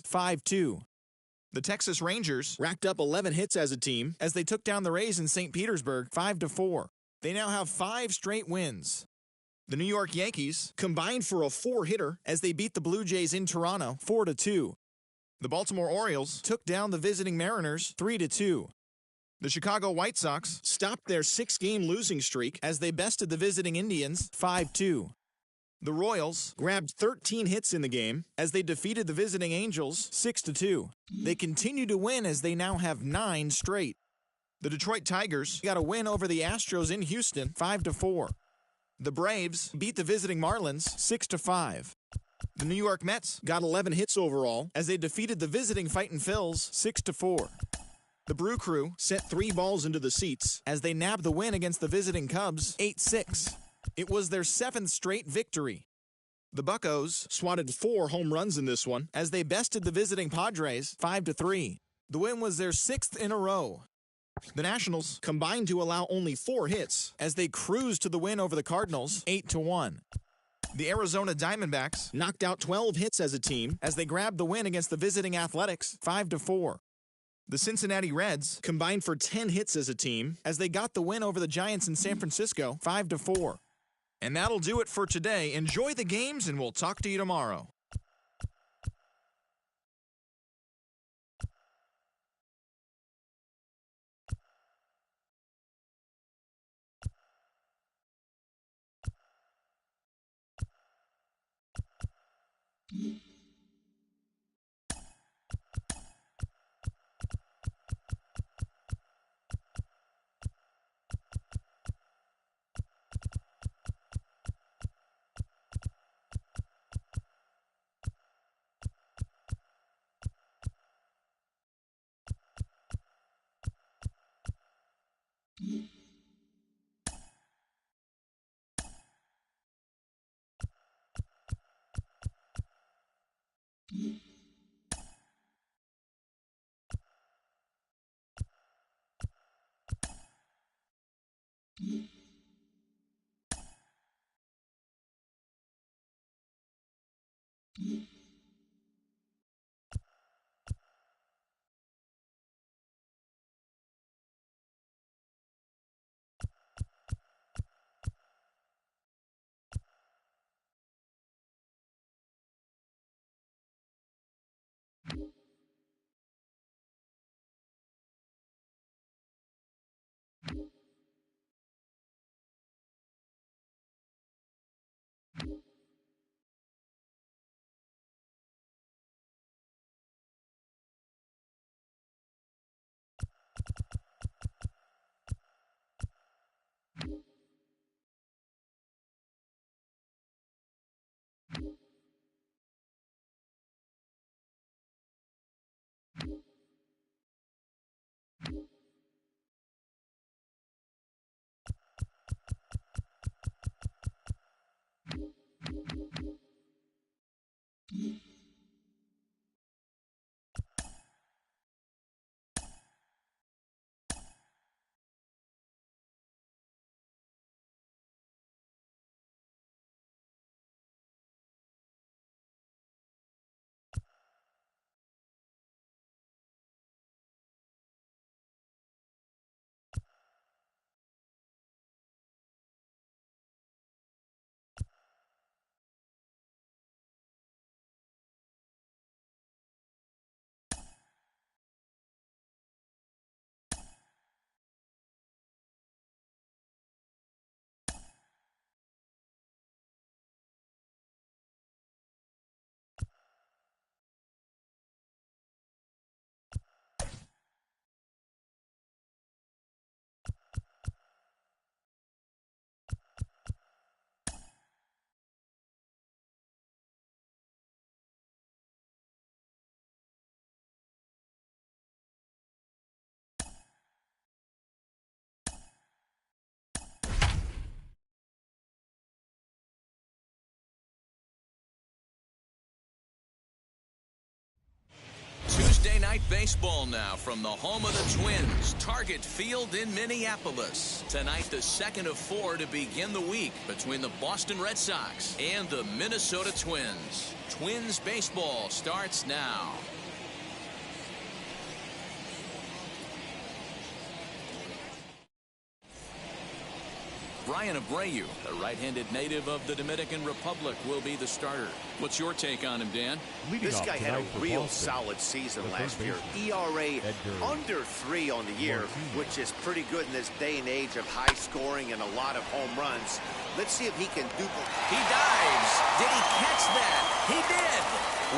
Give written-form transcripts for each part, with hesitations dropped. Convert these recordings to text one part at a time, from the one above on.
5-2. The Texas Rangers racked up 11 hits as a team as they took down the Rays in St. Petersburg 5-4. They now have 5 straight wins. The New York Yankees combined for a 4-hitter as they beat the Blue Jays in Toronto 4-2. The Baltimore Orioles took down the visiting Mariners 3-2. The Chicago White Sox stopped their 6-game losing streak as they bested the visiting Indians 5-2. The Royals grabbed 13 hits in the game as they defeated the visiting Angels 6-2. They continue to win as they now have 9 straight. The Detroit Tigers got a win over the Astros in Houston 5-4. The Braves beat the visiting Marlins 6-5. The New York Mets got 11 hits overall as they defeated the visiting Fightin' Phils 6-4. The Brew Crew sent 3 balls into the seats as they nabbed the win against the visiting Cubs 8-6. It was their 7th straight victory. The Buccos swatted 4 home runs in this one as they bested the visiting Padres 5-3. The win was their 6th in a row. The Nationals combined to allow only 4 hits as they cruised to the win over the Cardinals 8-1. The Arizona Diamondbacks knocked out 12 hits as a team as they grabbed the win against the visiting Athletics 5-4. The Cincinnati Reds combined for 10 hits as a team as they got the win over the Giants in San Francisco 5-4. And that'll do it for today. Enjoy the games, and we'll talk to you tomorrow. Thursday night baseball now from the home of the Twins, Target Field in Minneapolis. Tonight, the second of 4 to begin the week between the Boston Red Sox and the Minnesota Twins. Twins baseball starts now. Brian Abreu, the right-handed native of the Dominican Republic, will be the starter. What's your take on him, Dan? This guy had a real solid season last year. ERA under 3 on the year, which is pretty good in this day and age of high scoring and a lot of home runs. Let's see if he can duplicate. He dives. Did he catch that? He did.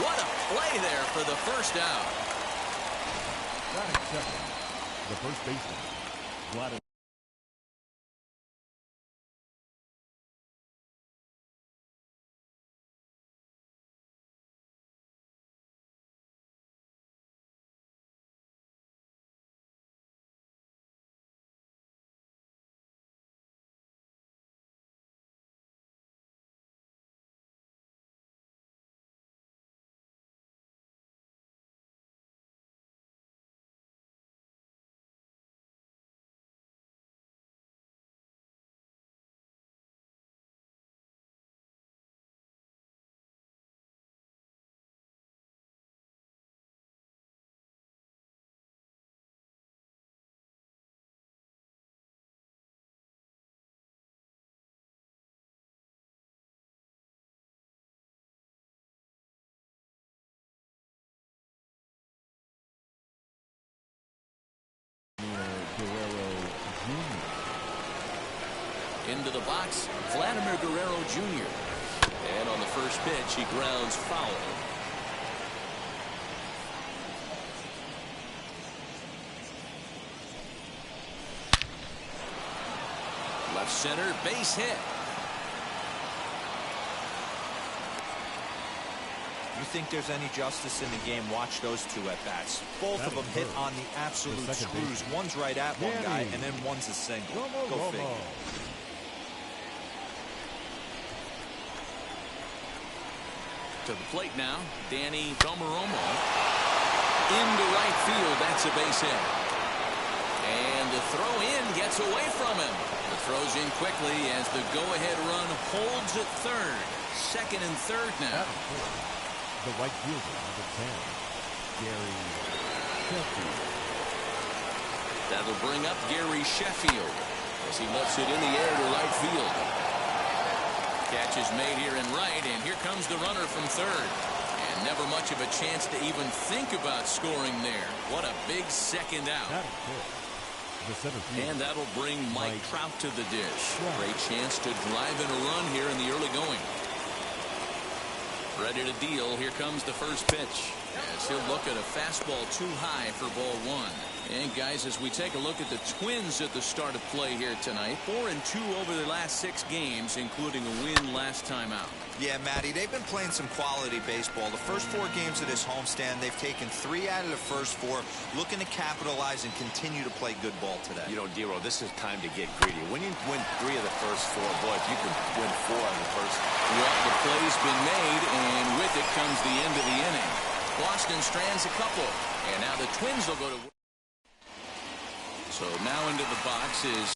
What a play there for the first out. Not accepted. The first baseman. Into the box, Vladimir Guerrero Jr. And on the first pitch, he grounds foul. Left center, base hit. You think there's any justice in the game? Watch those two at-bats. Both of them hit on the absolute screws. One's right at one guy, and then one's a single. Go figure. To the plate now, Danny Tomaromo. Into right field, that's a base hit. And the throw in gets away from him. The throw's in quickly as the go-ahead run holds at third. Second and third now. The right fielder, number 10, Gary Sheffield. That'll bring up Gary Sheffield as he lifts it in the air to right field. Catch is made here in right, and here comes the runner from third. And never much of a chance to even think about scoring there. What a big second out. And that'll bring Mike Trout to the dish. Great chance to drive in a run here in the early going. Ready to deal. Here comes the first pitch. As he'll look at a fastball too high for ball 1. And guys, as we take a look at the Twins at the start of play here tonight, 4-2 over their last 6 games, including a win last time out. Yeah, Matty, they've been playing some quality baseball. The first 4 games of this homestand, they've taken 3 out of the first 4, looking to capitalize and continue to play good ball today. You know, Dero, this is time to get greedy. When you win 3 of the first 4, boy, if you can win 4 of the first. Well, the play's been made, and with it comes the end of the inning. Boston strands a couple, and now the Twins will go to work. So now into the box is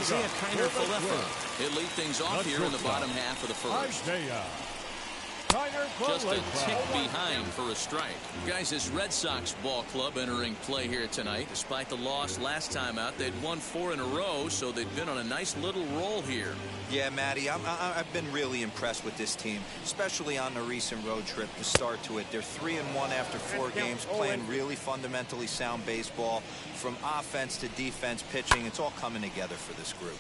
Isaiah Kiner-Falefa. He'll lead things off here in the bottom half of the first. Just a tick behind for a strike. Guys, this Red Sox ball club entering play here tonight. Despite the loss last time out, they'd won 4 in a row, so they've been on a nice little roll here. Yeah, Matty, I've been really impressed with this team, especially on the recent road trip to start to it. They're 3-1 after 4 games, playing really fundamentally sound baseball. From offense to defense, pitching, it's all coming together for this group.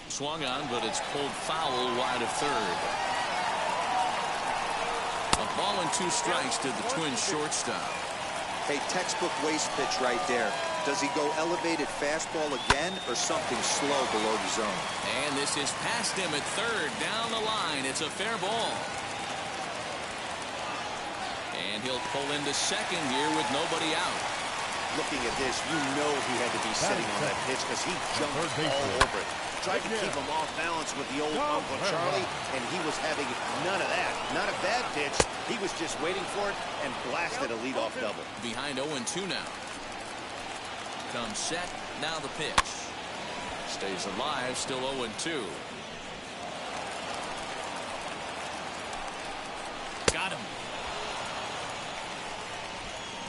Swung on, but it's pulled foul wide of third. A ball and 2 strikes to the Twins shortstop. Hey, textbook waste pitch right there. Does he go elevated fastball again or something slow below the zone? And this is past him at third, down the line. It's a fair ball. And he'll pull into second here with nobody out. Looking at this, you know he had to be sitting on that pitch because he jumped all over it. Tried to keep him off balance with the old Uncle Charlie, and he was having none of that. Not a bad pitch. He was just waiting for it and blasted a leadoff double. Behind 0-2 now. Comes set. Now the pitch. Stays alive. Still 0-2. Got him.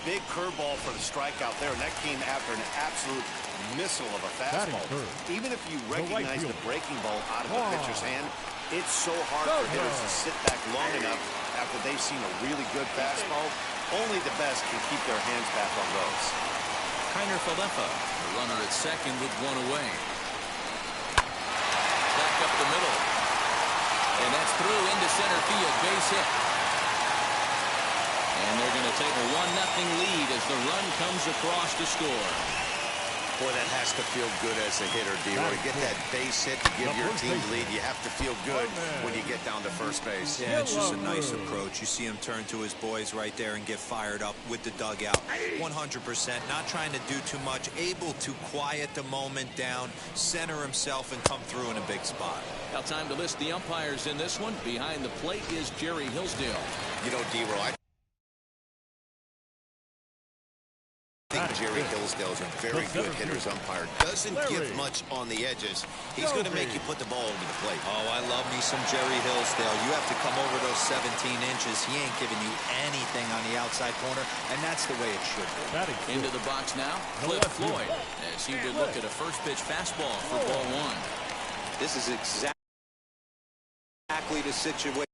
Big curveball for the strikeout there, and that came after an absolute missile of a fastball. Even if you recognize the breaking ball out of the pitcher's hand, it's so hard for hitters to sit back long enough after they've seen a really good fastball. Only the best can keep their hands back on those. Kiner-Falefa, the runner at second with 1 away. Back up the middle. And that's through into center field. Base hit. And they're going to take a 1-0 lead as the run comes across to score. Boy, that has to feel good as a hitter, D-Roy. To get that base hit to give your team lead, you have to feel good when you get down to first base. Yeah, it's just a nice approach. You see him turn to his boys right there and get fired up with the dugout. 100%, not trying to do too much, able to quiet the moment down, center himself, and come through in a big spot. Now time to list the umpires in this one. Behind the plate is Jerry Hillsdale. You know, D-Roy, I think Jerry Hillsdale is a very good hitter's umpire. Doesn't give much on the edges. He's going to make you put the ball over the plate. Oh, I love me some Jerry Hillsdale. You have to come over those 17 inches. He ain't giving you anything on the outside corner, and that's the way it should be. Into the box now, Cliff Floyd, as he would look at a first pitch fastball for ball 1. This is exactly the situation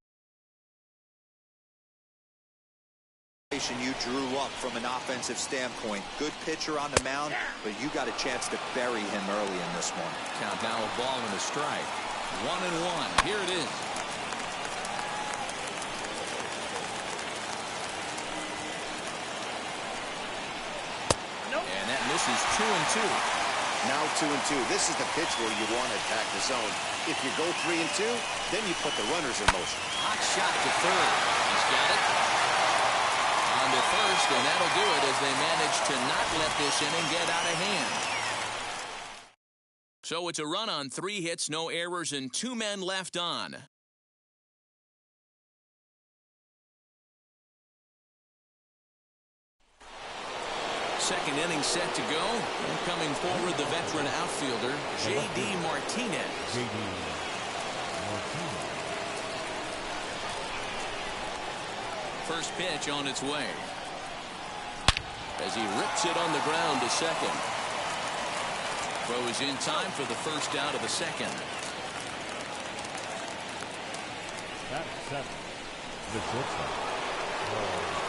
you drew up from an offensive standpoint. Good pitcher on the mound, but you got a chance to bury him early in this one. Count now a ball and a strike. 1-1. Here it is. And that misses 2-2. Now 2-2. This is the pitch where you want to attack the zone. If you go 3-2, then you put the runners in motion. Hot shot to third. He's got it. On to first, and that'll do it as they manage to not let this inning get out of hand. So it's a run on 3 hits, no errors, and 2 men left on. Second inning set to go. And coming forward, the veteran outfielder, J.D. Martinez. First pitch on its way. As he rips it on the ground to second. Throw is in time for the first out of the second.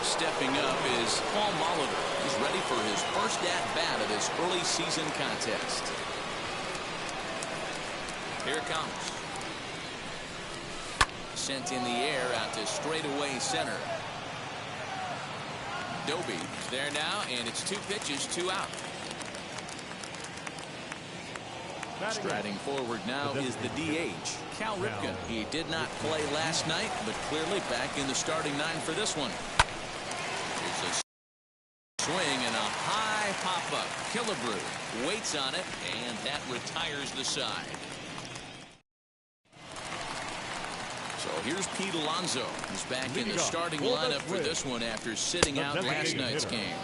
Stepping up is Paul Molitor. He's ready for his first at-bat of this early season contest. Here it comes. Sent in the air out to straightaway center. Doby is there now, and it's 2 pitches, 2 out. Striding forward now is the DH, Cal Ripken. He did not play last night, but clearly back in the starting 9 for this one. Here's a swing and a high pop-up. Killebrew waits on it, and that retires the side. So here's Pete Alonso. He's back in the starting lineup for this one after sitting out last night's game.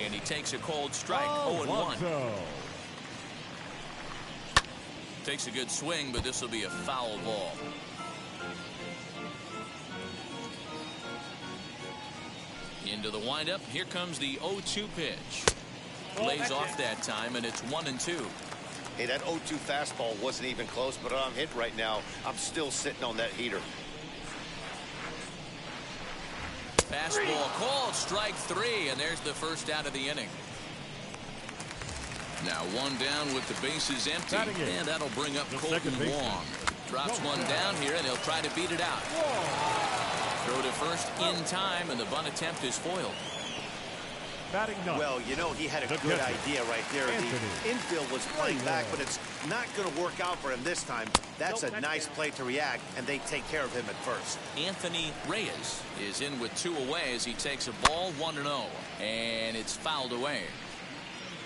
And he takes a cold strike, 0-1. Takes a good swing, but this will be a foul ball. Into the windup. Here comes the 0-2 pitch. Lays off that time, and it's 1-2. Hey, that 0-2 fastball wasn't even close, but I'm hit right now. I'm still sitting on that heater. Fastball called, strike 3, and there's the first out of the inning. Now one down with the bases empty, and that'll bring up Colton Wong. Drops one down here, and he'll try to beat it out. Throw to first in time, and the bunt attempt is foiled. Well, you know, he had a good idea right there. The infield was playing back, but it's not going to work out for him this time. That's a nice play to react, and they take care of him at first. Anthony Reyes is in with 2 away as he takes a ball 1-0, and it's fouled away.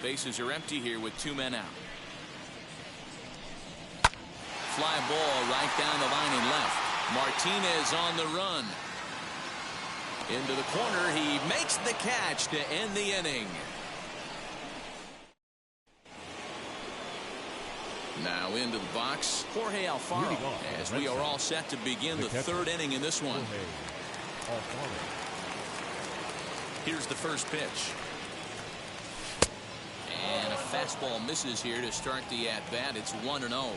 Bases are empty here with 2 men out. Fly ball right down the line and left. Martinez on the run. Into the corner, he makes the catch to end the inning. Now into the box, Jorge Alfaro, as we are all set to begin the 3rd inning in this one. Here's the first pitch. And a fastball misses here to start the at-bat. It's 1-0.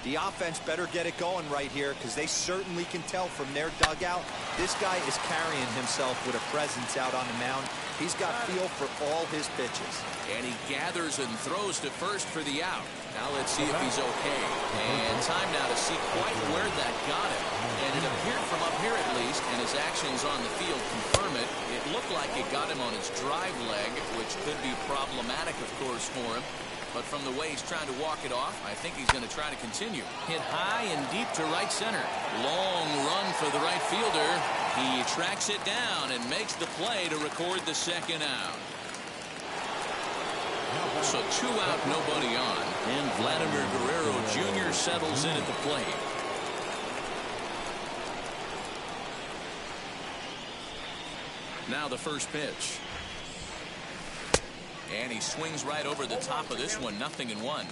The offense better get it going right here, because they certainly can tell from their dugout this guy is carrying himself with a presence out on the mound. He's got feel for all his pitches. And he gathers and throws to first for the out. Now let's see if he's okay. And time now to see quite where that got him. And it appeared from up here at least, and his actions on the field confirm it. It looked like it got him on his drive leg, which could be problematic, of course, for him. But from the way he's trying to walk it off, I think he's going to try to continue. Hit high and deep to right center. Long run for the right fielder. He tracks it down and makes the play to record the second out. So 2 out, nobody on. And Vladimir Guerrero Jr. settles in at the plate. Now the first pitch. And he swings right over the top of this one, 0-1.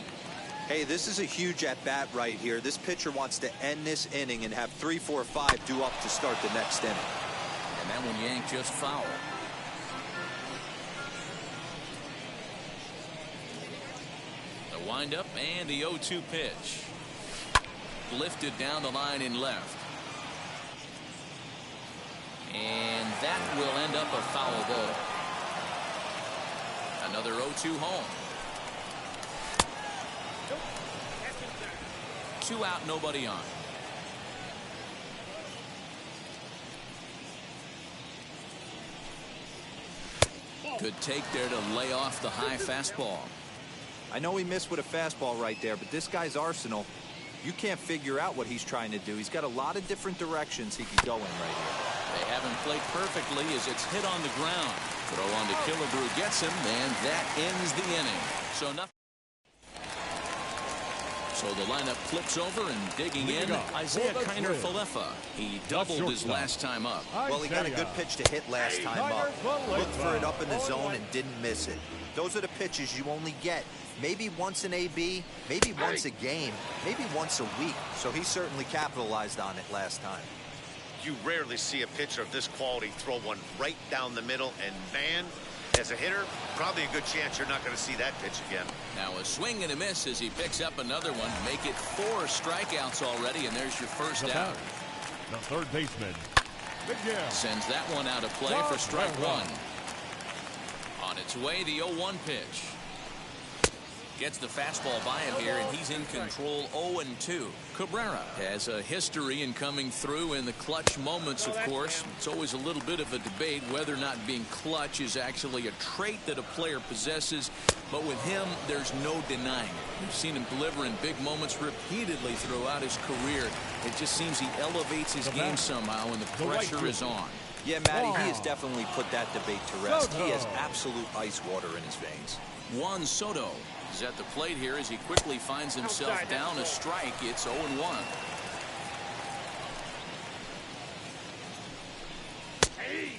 Hey, this is a huge at-bat right here. This pitcher wants to end this inning and have 3, 4, 5 due up to start the next inning. And that one yanked just foul. The windup and the 0-2 pitch. Lifted down the line in left. And that will end up a foul ball. Another 0-2 home. 2 out, nobody on. Good take there to lay off the high fastball. I know he missed with a fastball right there, but this guy's arsenal, you can't figure out what he's trying to do. He's got a lot of different directions he could go in right here. They haven't played perfectly as it's hit on the ground. Throw on to Killebrew gets him, and that ends the inning. So nothing. So the lineup flips over and digging in. Isaiah Kiner Falefa. He doubled his last time up. Well, he got a good pitch to hit last time up. Looked for it up in the zone and didn't miss it. Those are the pitches you only get maybe once an AB, maybe once a game, maybe once a week. So he certainly capitalized on it last time. You rarely see a pitcher of this quality throw one right down the middle, and man, as a hitter, probably a good chance you're not going to see that pitch again. Now a swing and a miss as he picks up another one. Make it 4 strikeouts already, and there's your first out. The third baseman sends that one out of play for strike 1. On its way, the 0-1 pitch. Gets the fastball by him here, and he's in control. 0-2. Cabrera has a history in coming through in the clutch moments, of course. It's always a little bit of a debate whether or not being clutch is actually a trait that a player possesses. But with him, there's no denying it. We've seen him deliver in big moments repeatedly throughout his career. It just seems he elevates his game somehow when the pressure is on. Yeah, Matty, he has definitely put that debate to rest. He has absolute ice water in his veins. Juan Soto is at the plate here as he quickly finds himself down a strike. It's 0-1.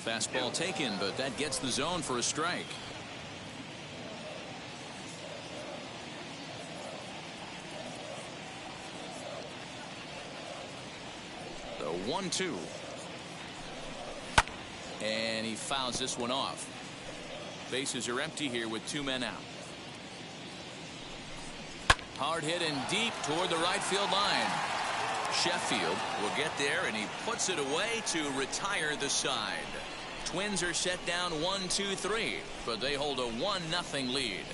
Fastball taken, but that gets the zone for a strike. 1-2. And he fouls this one off. Bases are empty here with 2 men out. Hard hit and deep toward the right field line. Sheffield will get there, and he puts it away to retire the side. Twins are set down 1-2-3, but they hold a 1-0 lead.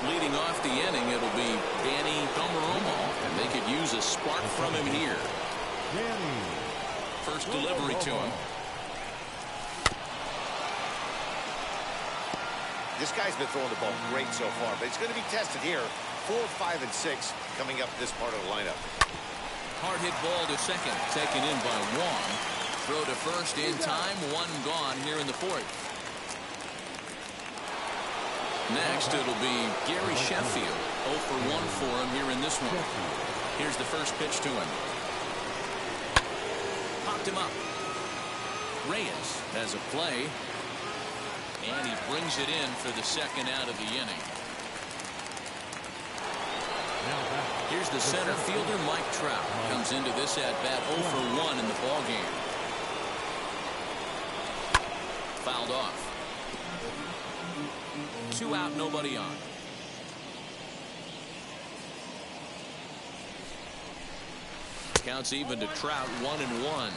Leading off the inning, it'll be Danny Domeromo, and they could use a spark from him here. First delivery to him. This guy's been throwing the ball great so far, but it's going to be tested here. 4, 5, and 6 coming up this part of the lineup. Hard hit ball to second, taken in by Wong. Throw to first in time, 1 gone here in the 4th. Next, it'll be Gary Sheffield. 0 for 1 for him here in this one. Here's the first pitch to him. Popped him up. Reyes has a play. And he brings it in for the second out of the inning. Here's the center fielder, Mike Trout. Comes into this at-bat 0 for 1 in the ballgame. Fouled off. 2 out, nobody on. Counts even to Trout, 1-1.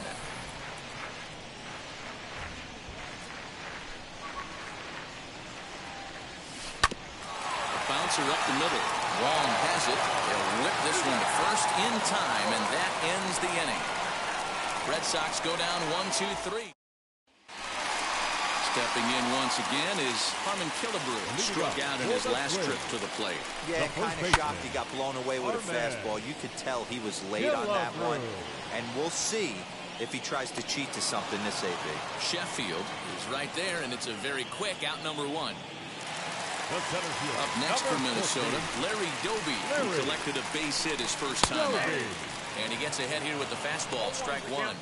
Bouncer up the middle. Wong has it. They'll whip this one to first in time, and that ends the inning. Red Sox go down 1-2-3. Stepping in once again is Harmon Killebrew. Struck out in his last trip to the plate. Yeah, kind of shocked he got blown away with a fastball. You could tell he was late on that one. And we'll see if he tries to cheat to something this AB. Sheffield is right there, and it's a very quick out number 1. Up next for Minnesota, Larry Doby, who collected a base hit his first time out. And he gets ahead here with the fastball, strike 1.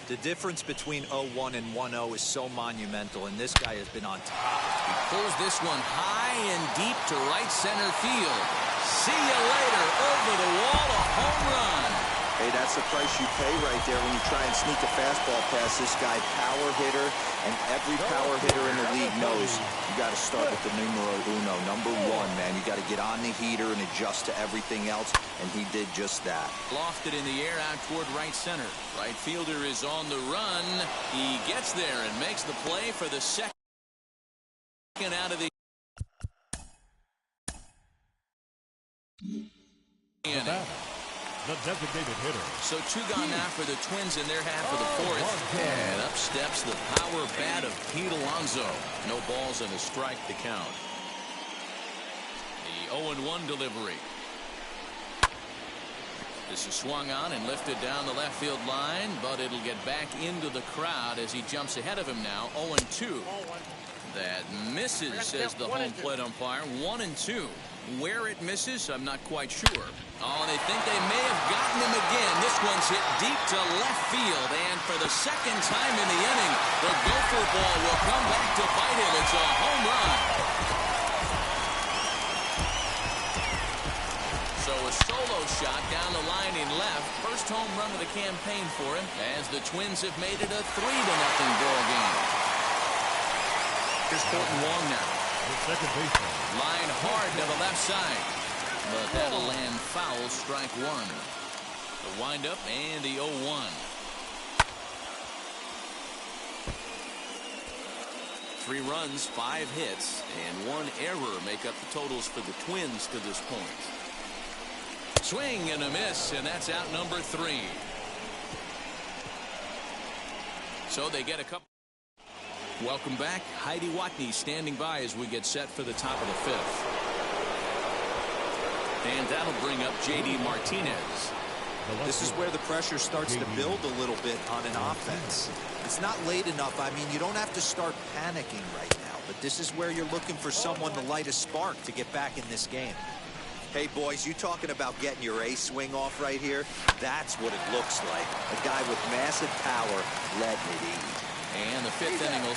The difference between 0-1 and 1-0 is so monumental, and this guy has been on top. He pulls this one high and deep to right center field. See you later. Over the wall, a home run. Hey, that's the price you pay right there when you try and sneak a fastball past this guy. Power hitter, and every power hitter in the league knows you got to start with the numero uno, number 1, man. You got to get on the heater and adjust to everything else, and he did just that. Lofted in the air out toward right center. Right fielder is on the run. He gets there and makes the play for the second out of the inning. The designated hitter. So 2 gone now for the Twins in their half of the 4th. And up steps the power bat of Pete Alonso. No balls and a strike to count. The 0-1 delivery. This is swung on and lifted down the left field line, but it'll get back into the crowd as he jumps ahead of him now. 0-2. That misses, says the home plate umpire. 1-2. Where it misses, I'm not quite sure. Oh, they think they may have gotten him again. This one's hit deep to left field, and for the second time in the inning, the gopher ball will come back to bite him. It's a home run. So a solo shot down the line in left. First home run of the campaign for him, as the Twins have made it a 3-0 ball game. Here's Colton Wong now. The second baseman. Line hard to the left side. But that'll land foul, strike 1. The windup and the 0-1. 3 runs, 5 hits, and 1 error make up the totals for the Twins to this point. Swing and a miss, and that's out number 3. So they get a couple. Welcome back. Heidi Watney standing by as we get set for the top of the 5th. And that'll bring up J.D. Martinez. This is where the pressure starts to build a little bit on an offense. It's not late enough. I mean, you don't have to start panicking right now, but this is where you're looking for someone to light a spark to get back in this game. Hey, boys, you talking about getting your A swing off right here? That's what it looks like. A guy with massive power letting it eat. And the 5th inning will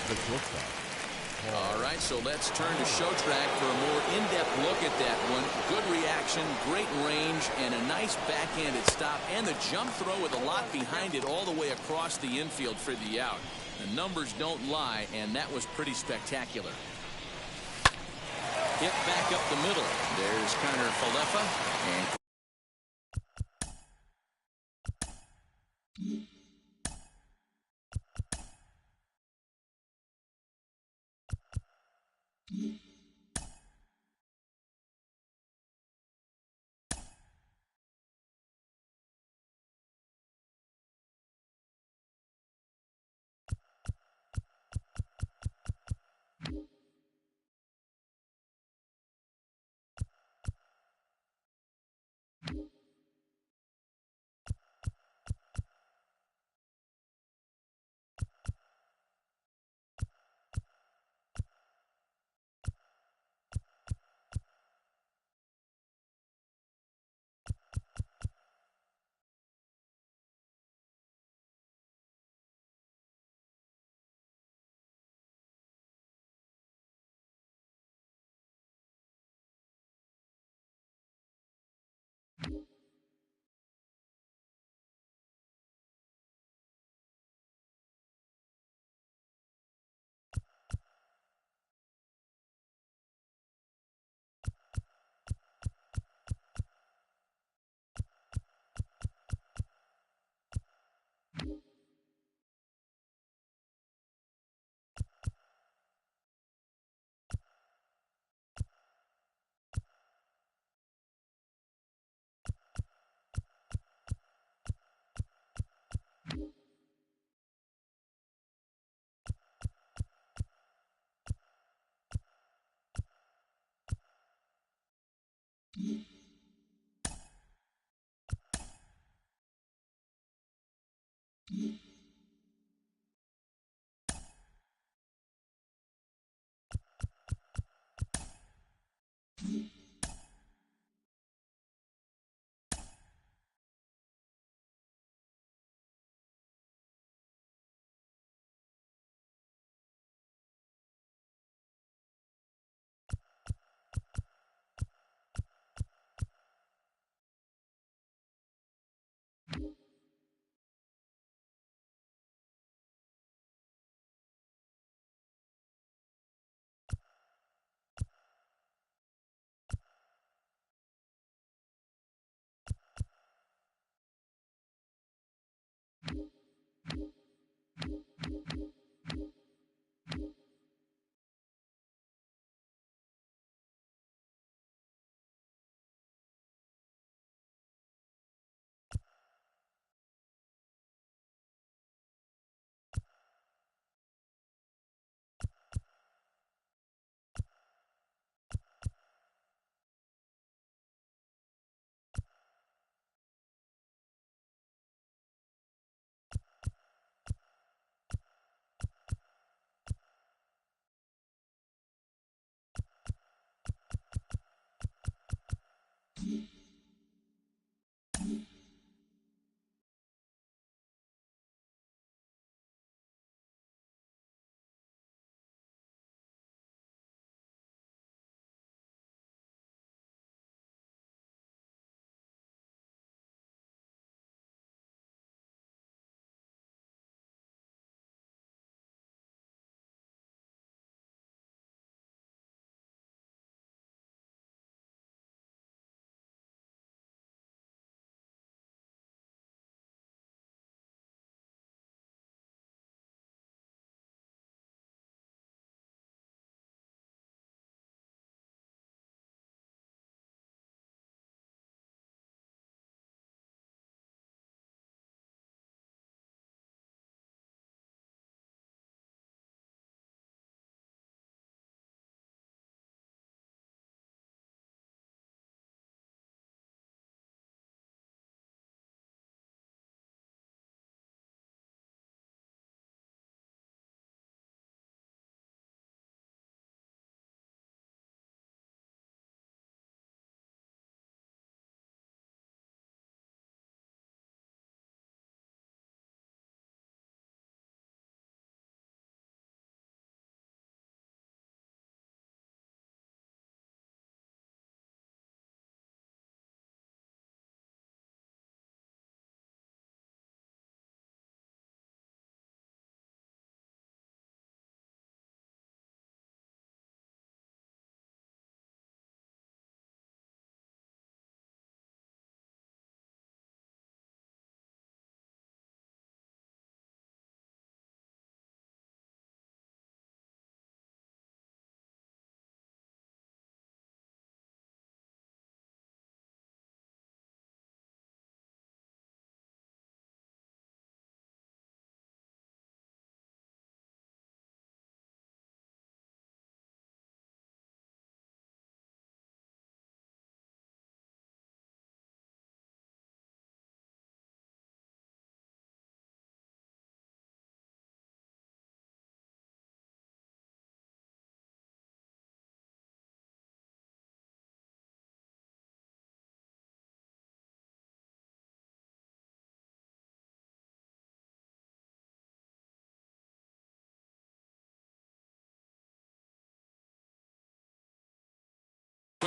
the shortstop. All right, so let's turn to Show Track for a more in-depth look at that one. Good reaction, great range, and a nice backhanded stop, and the jump throw with a lot behind it all the way across the infield for the out. The numbers don't lie, and that was pretty spectacular. Hit back up the middle. There's Connor Falefa, and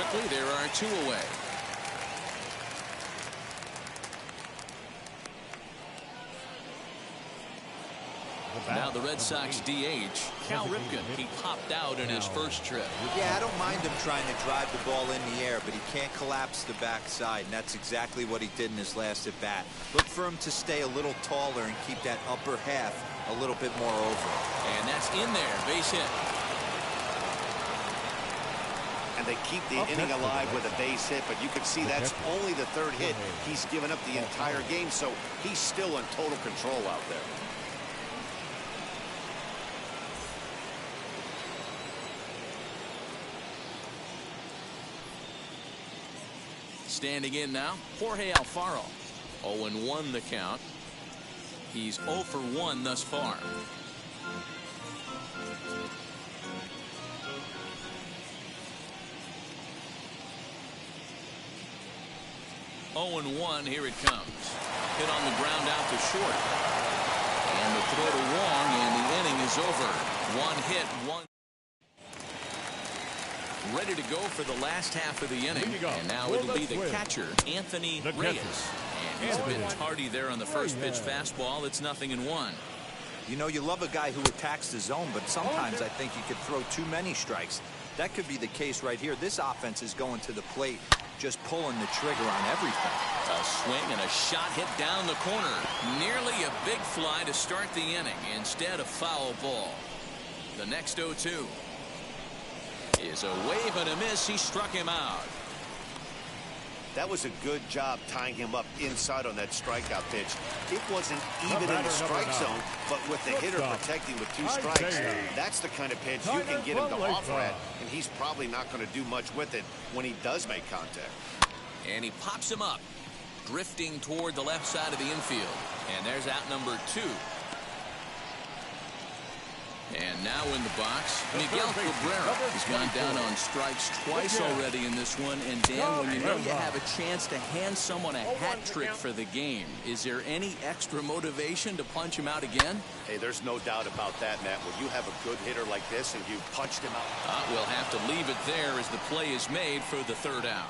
quickly. There are 2 away. Now the Red Sox DH, Cal Ripken. He popped out in his first trip. Yeah, I don't mind him trying to drive the ball in the air, but he can't collapse the backside, and that's exactly what he did in his last at-bat. Look for him to stay a little taller and keep that upper half a little bit more over. And that's in there, base hit. And they keep the inning alive with a base hit, but you can see that's only the 3rd hit he's given up the entire game, so he's still in total control out there. Standing in now, Jorge Alfaro. 0-1 the count. He's 0 for 1 thus far. (0-1), here it comes. Hit on the ground out to short. And the throw to Wong, and the inning is over. 1 hit, 1. Ready to go for the last half of the inning. And now it'll be the catcher, Anthony Reyes. And he's a bit tardy there on the first pitch fastball. It's 0-1. You know, you love a guy who attacks the zone, but sometimes I think you could throw too many strikes. That could be the case right here. This offense is going to the plate, just pulling the trigger on everything. A swing and a shot hit down the corner. Nearly a big fly to start the inning. Instead, a foul ball. The next 0-2. Is a wave and a miss. He struck him out. That was a good job tying him up inside on that strikeout pitch. It wasn't even in the strike zone, but with the hitter protecting with 2 strikes, that's the kind of pitch you can get him to offer at, and he's probably not going to do much with it when he does make contact. And he pops him up, drifting toward the left side of the infield. And there's out number 2. And now in the box, Miguel Cabrera. He's gone down on strikes twice already in this one. And Dan, when you know you have a chance to hand someone a hat trick for the game, is there any extra motivation to punch him out again? Hey, there's no doubt about that, Matt. When you have a good hitter like this and you punched him out. We'll have to leave it there as the play is made for the 3rd out.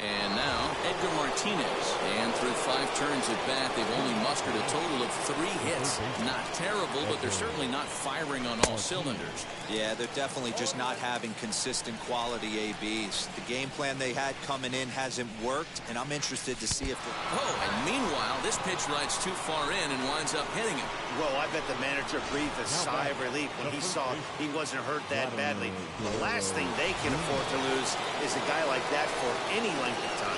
And now Edgar Martinez. And through 5 turns at bat, they've only mustered a total of 3 hits. Not terrible, but they're certainly not firing on all cylinders. Yeah, they're definitely just not having consistent quality ABs. The game plan they had coming in hasn't worked, and I'm interested to see if and meanwhile, this pitch rides too far in and winds up hitting him. Well, I bet the manager breathed a sigh of relief when he saw he wasn't hurt that badly. The last thing they can afford to lose is a guy like that for any length of time.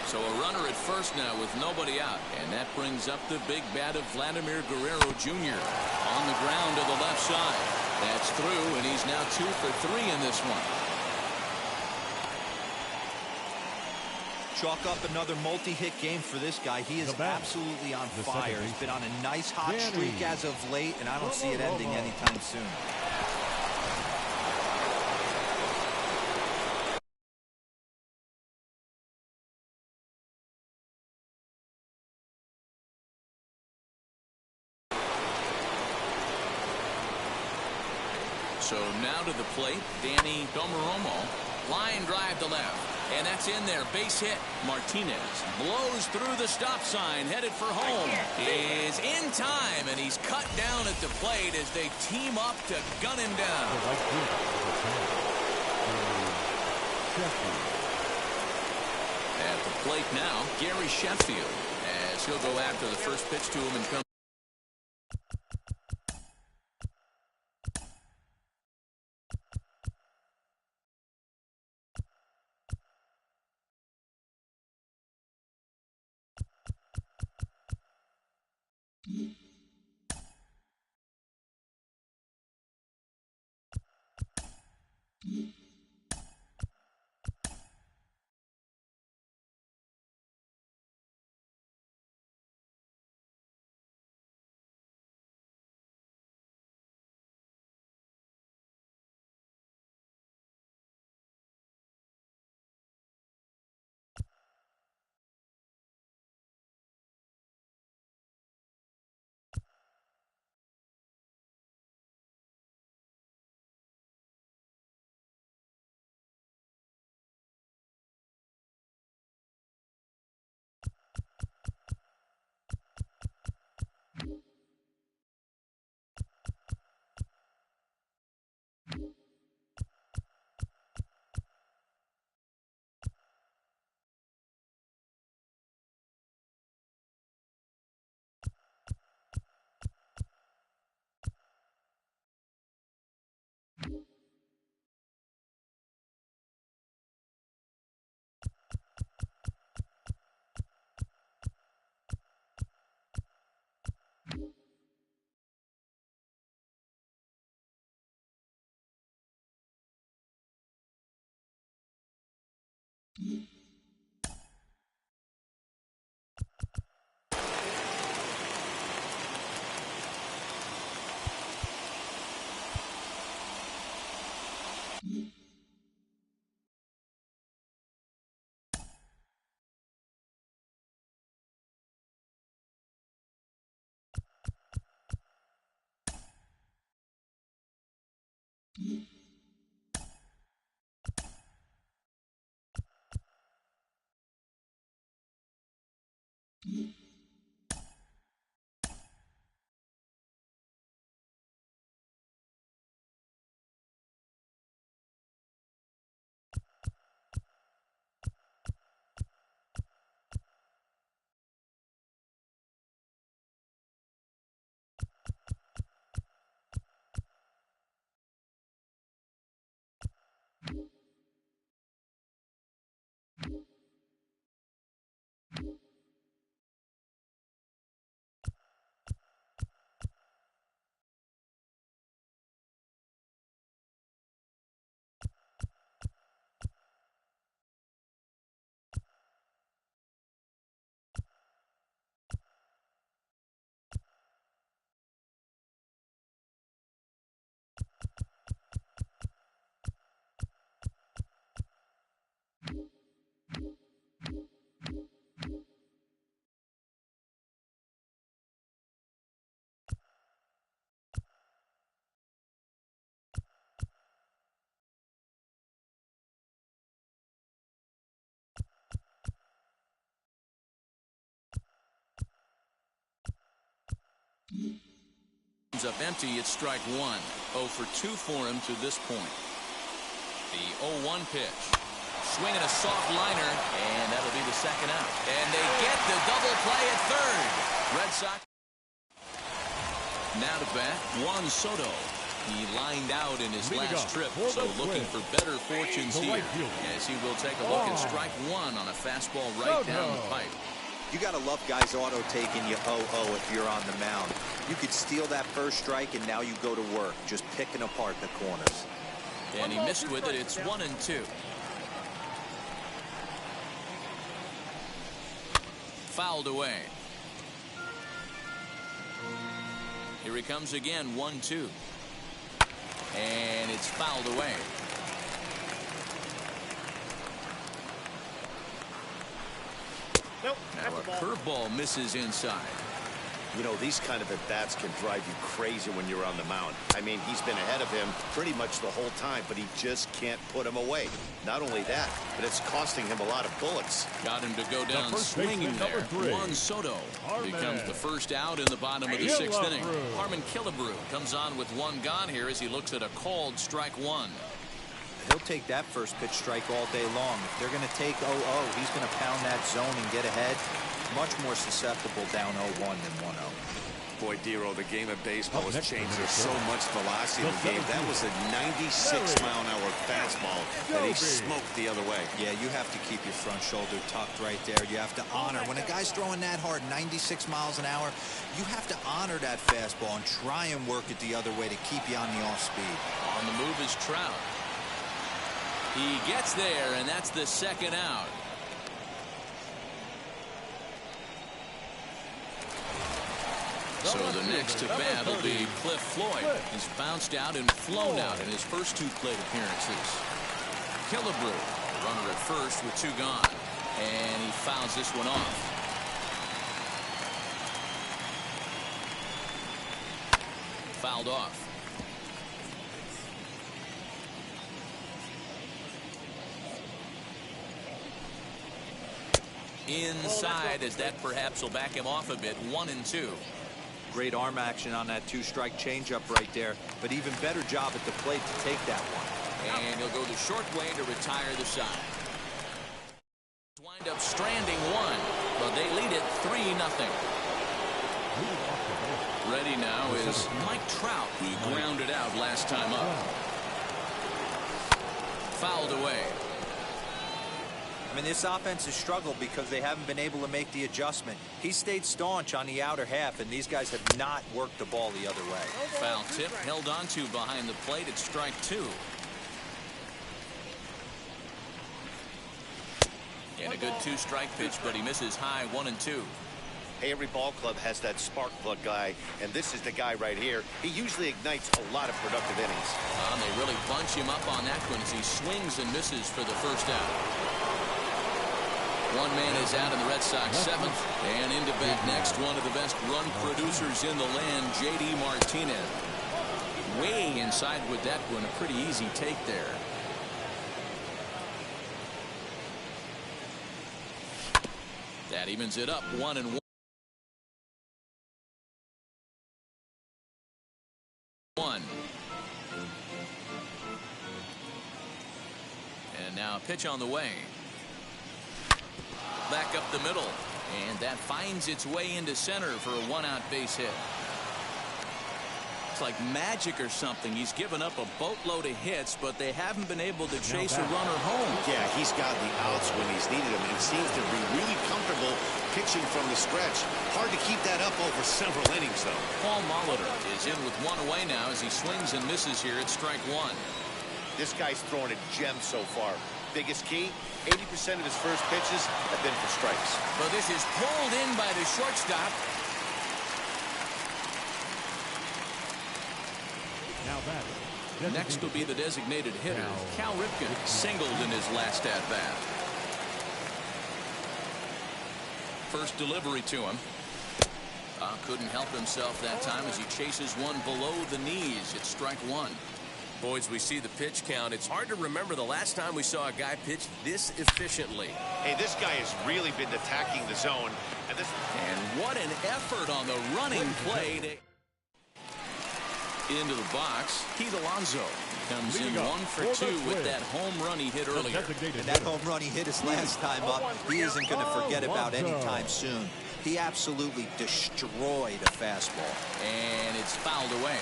So a runner at first now with nobody out. And that brings up the big bat of Vladimir Guerrero Jr. on the ground to the left side. That's through, and he's now 2 for 3 in this one. Chalk up another multi-hit game for this guy. He is absolutely on fire. He's been on a nice hot streak as of late, and I don't see it ending anytime soon. So now to the plate, Danny Domaromo. Line drive to left. And that's in there. Base hit. Martinez blows through the stop sign, headed for home. Is in time, and he's cut down at the plate as they team up to gun him down. At the plate now, Gary Sheffield, as he'll go after the first pitch to him and come. Up empty, it's strike one. 0 for 2 for him to this point. The 0-1 pitch. Swinging a soft liner, and that'll be the second out. And they get the double play at third. Red Sox. Now to bat, Juan Soto. He lined out in his last trip, so looking for better fortunes here. As he will take a look at strike one on a fastball right down the pipe. You got to love guys auto-taking you 0-0 if you're on the mound. You could steal that first strike, and now you go to work, just picking apart the corners. And he missed with it. It's 1-2. Fouled away. Here he comes again, 1-2. And it's fouled away. Nope. Now a curveball misses inside. You know, these kind of at-bats can drive you crazy when you're on the mound. I mean, he's been ahead of him pretty much the whole time, but he just can't put him away. Not only that, but it's costing him a lot of bullets. Got him to go down swinging there. Juan Soto becomes the first out in the bottom of the sixth inning. Harmon Killebrew comes on with one gone here as he looks at a called strike one. He'll take that first pitch strike all day long. If they're going to take 0-0, he's going to pound that zone and get ahead. Much more susceptible down 0-1 than 1-0. Boy, Dero, the game of baseball has changed. There's so much velocity in the game. That was a 96-mile-an-hour fastball that he smoked the other way. Yeah, you have to keep your front shoulder tucked right there. You have to honor. When a guy's throwing that hard, 96 miles an hour, you have to honor that fastball and try and work it the other way to keep you on the off speed. On the move is Trout. He gets there, and that's the second out. So the next to bat will be Cliff Floyd. He's bounced out and flown out in his first two plate appearances. Killebrew, runner at first with two gone. And he fouls this one off. Fouled off. Inside, as that perhaps will back him off a bit. 1-2. Great arm action on that two-strike changeup right there, but even better job at the plate to take that one. And he'll go the short way to retire the side. Wind up stranding one, but they lead it 3-0. Ready now is Mike Trout, who grounded out last time up. Fouled away. I mean, this offense has struggled because they haven't been able to make the adjustment. He stayed staunch on the outer half, and these guys have not worked the ball the other way. Foul tip held onto behind the plate at strike two. And a good 2-strike pitch, but he misses high 1-2. Hey, every ball club has that spark plug guy, and this is the guy right here. He usually ignites a lot of productive innings. And they really bunch him up on that one as he swings and misses for the first out. One man is out in the Red Sox 7th, and into bat next, one of the best run producers in the land, J.D. Martinez. Way inside with that one, a pretty easy take there. That evens it up 1-1. And now a pitch on the way. Back up the middle, and that finds its way into center for a 1-out base hit. It's like magic or something. He's given up a boatload of hits, but they haven't been able to chase a runner home. Yeah, he's got the outs when he's needed them, and seems to be really comfortable pitching from the stretch. Hard to keep that up over several innings, though. Paul Molitor is in with one away now as he swings and misses here at strike one. This guy's throwing a gem so far. Biggest key, 80% of his first pitches have been for strikes. But this is pulled in by the shortstop. Next will be the designated hitter, Cal Ripken, singled in his last at-bat. First delivery to him. Couldn't help himself that time as he chases one below the knees. It's strike one. Boys, we see the pitch count. It's hard to remember the last time we saw a guy pitch this efficiently. Hey, this guy has really been attacking the zone. And what an effort on the running play to into the box. Keith Alonso comes in 1 for 2 with that home run he hit earlier. And that home run he hit his last time up, he isn't going to forget about anytime soon. He absolutely destroyed a fastball. And it's fouled away.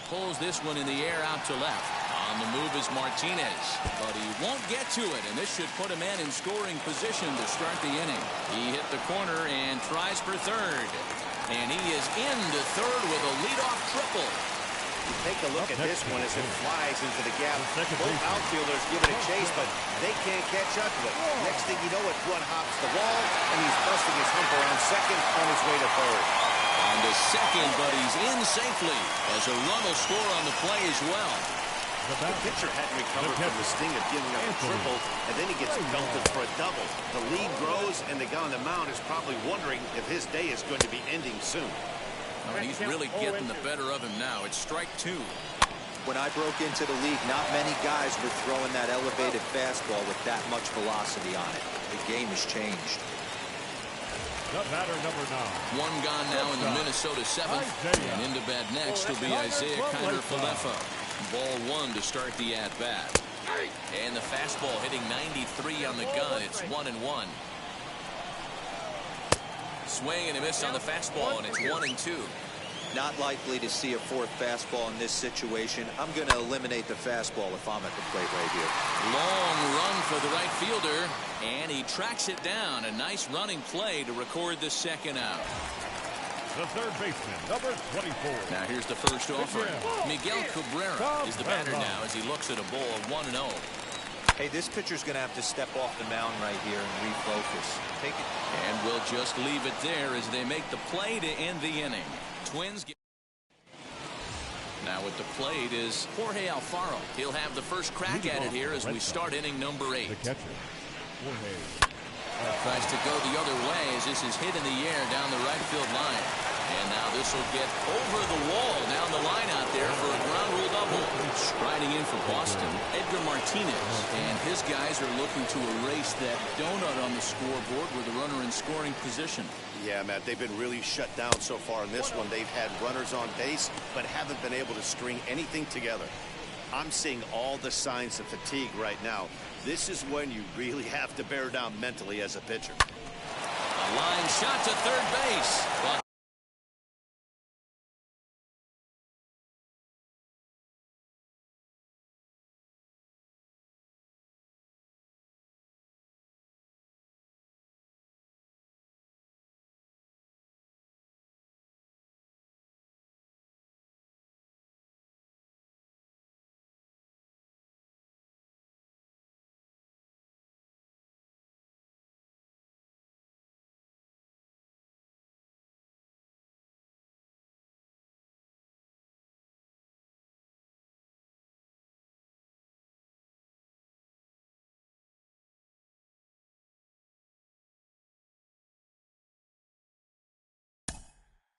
Pulls this one in the air out to left. On the move is Martinez, but he won't get to it, and this should put a man in scoring position to start the inning. He hit the corner and tries for third, and he is into third with a leadoff triple. Take a look at this one as it flies into the gap. Both outfielders give it a chase, but they can't catch up to it. Next thing you know, it one hops the wall, and he's busting his hump around second on his way to third. On to second, but he's in safely as a run will score on the play as well. The pitcher hadn't recovered from the sting of giving up a triple, and then he gets belted for a double. The lead grows, and the guy on the mound is probably wondering if his day is going to be ending soon. He's really getting the better of him now. It's strike two. When I broke into the league, not many guys were throwing that elevated fastball with that much velocity on it. The game has changed. The batter, number 9. One gone now in the Minnesota 7th. And into bat next will be Isaiah Kiner-Falefa. Ball 1 to start the at-bat. And the fastball hitting 93 on the gun. It's 1-1. Swing and a miss on the fastball, and it's 1-2. Not likely to see a fourth fastball in this situation. I'm going to eliminate the fastball if I'm at the plate right here. Long run for the right fielder, and he tracks it down. A nice running play to record the second out. The third baseman, number 24. Now here's the first offering. Miguel Cabrera is the batter now as he looks at a ball of 1-0. Hey, this pitcher's going to have to step off the mound right here and refocus. Take it. And we'll just leave it there as they make the play to end the inning. Twins get... Now at the plate is Jorge Alfaro. He'll have the first crack at it here as we start inning number 8. The catcher, Jorge. Tries to go the other way as this is hit in the air down the right field line. And now this will get over the wall down the line out there for a ground rule double. Striding in for Boston, Edgar Martinez. And his guys are looking to erase that donut on the scoreboard with a runner in scoring position. Yeah, Matt, they've been really shut down so far in this one. They've had runners on base, but haven't been able to string anything together. I'm seeing all the signs of fatigue right now. This is when you really have to bear down mentally as a pitcher. A line shot to third base. But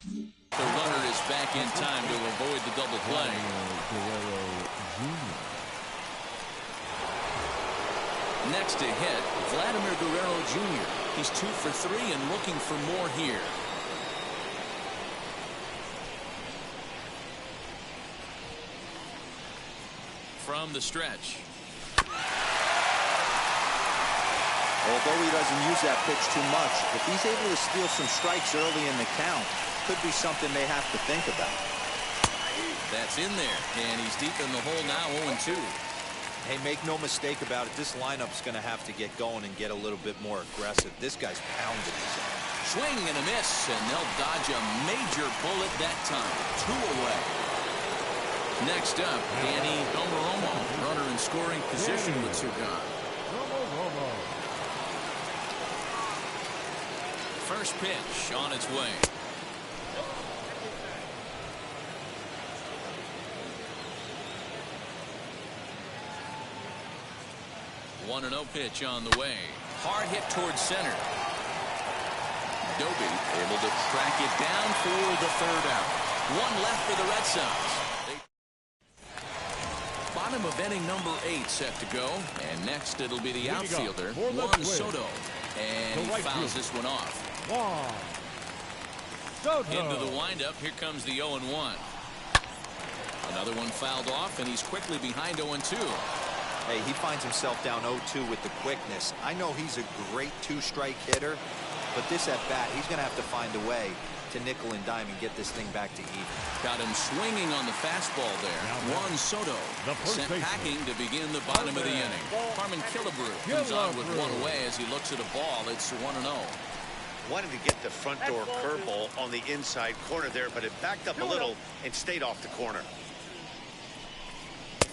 The runner is back in time to avoid the double play. Next to hit, Vladimir Guerrero Jr. He's 2 for 3 and looking for more here. From the stretch. Although he doesn't use that pitch too much, if he's able to steal some strikes early in the count, could be something they have to think about. That's in there, and he's deep in the hole now, 0-2. Hey, make no mistake about it, this lineup's going to have to get going and get a little bit more aggressive. This guy's pounding his own. Swing and a miss, and they'll dodge a major bullet that time. 2 away. Next up, Danny Domaromo, runner in scoring position with 2 gone. First pitch on its way. 1-0 pitch on the way. Hard hit towards center. Doby able to track it down for the 3rd out. 1 left for the Red Sox. Bottom of inning number 8 set to go. And next it'll be the outfielder, Juan Soto. And he fouls this one off. Into the windup. Here comes the 0-1. Another one fouled off, and he's quickly behind 0-2. Hey, he finds himself down 0-2 with the quickness. I know he's a great 2-strike hitter, but this at bat, he's going to have to find a way to nickel and dime and get this thing back to even. Got him swinging on the fastball there. Juan Soto sent packing to begin the bottom of the inning. Carmen Killebrew comes on with 1 away as he looks at a ball. It's 1-0. Wanted to get the front door curveball on the inside corner there, but it backed up a little and stayed off the corner.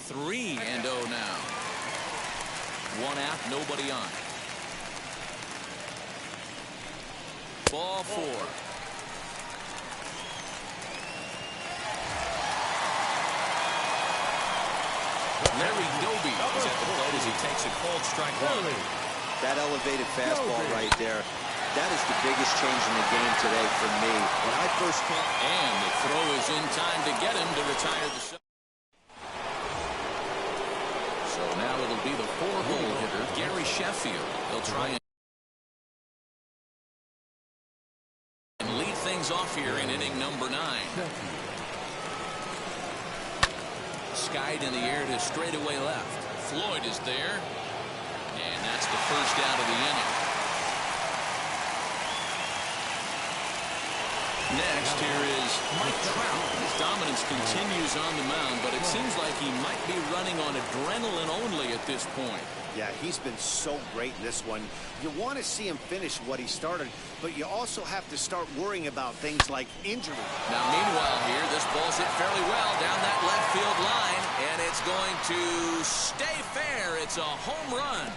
3-0 now. 1 out, nobody on. Ball 4. Larry Doby is at the plate as he takes a cold strike 1. That elevated fastball right there, that is the biggest change in the game today for me. When I first came... And the throw is in time to get him to retire the shot. So now it'll be the 4-hole hitter, Gary Sheffield. He'll try and lead things off here in inning number 9. Skied in the air to straightaway left. Floyd is there. And that's the first out of the inning. Next, here is Mike Trout. His dominance continues on the mound, but it seems like he might be running on adrenaline only at this point. Yeah, he's been so great in this one. You want to see him finish what he started, but you also have to start worrying about things like injury. Now, meanwhile here, this ball's hit fairly well down that left field line, and it's going to stay fair. It's a home run.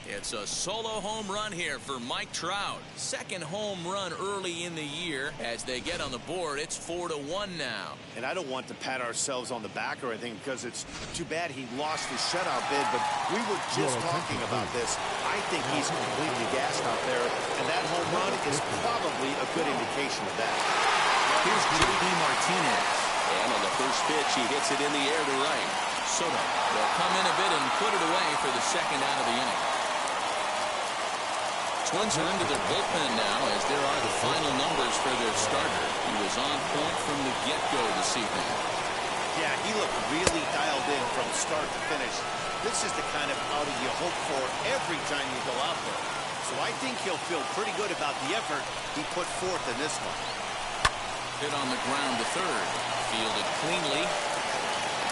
It's a solo home run here for Mike Trout. 2nd home run early in the year. As they get on the board, it's 4-1 now. And I don't want to pat ourselves on the back or anything because it's too bad he lost his shutout bid, but we were just talking about this. I think he's completely gassed out there, and that home run is probably a good indication of that. Here's J.D. Martinez. And on the first pitch, he hits it in the air to right. Soto will come in a bit and put it away for the 2nd out of the inning. Twins are into their bullpen now as there are the final numbers for their starter. He was on point from the get-go this evening. Yeah, he looked really dialed in from start to finish. This is the kind of outing you hope for every time you go out there. So I think he'll feel pretty good about the effort he put forth in this one. Hit on the ground to 3rd. Fielded cleanly.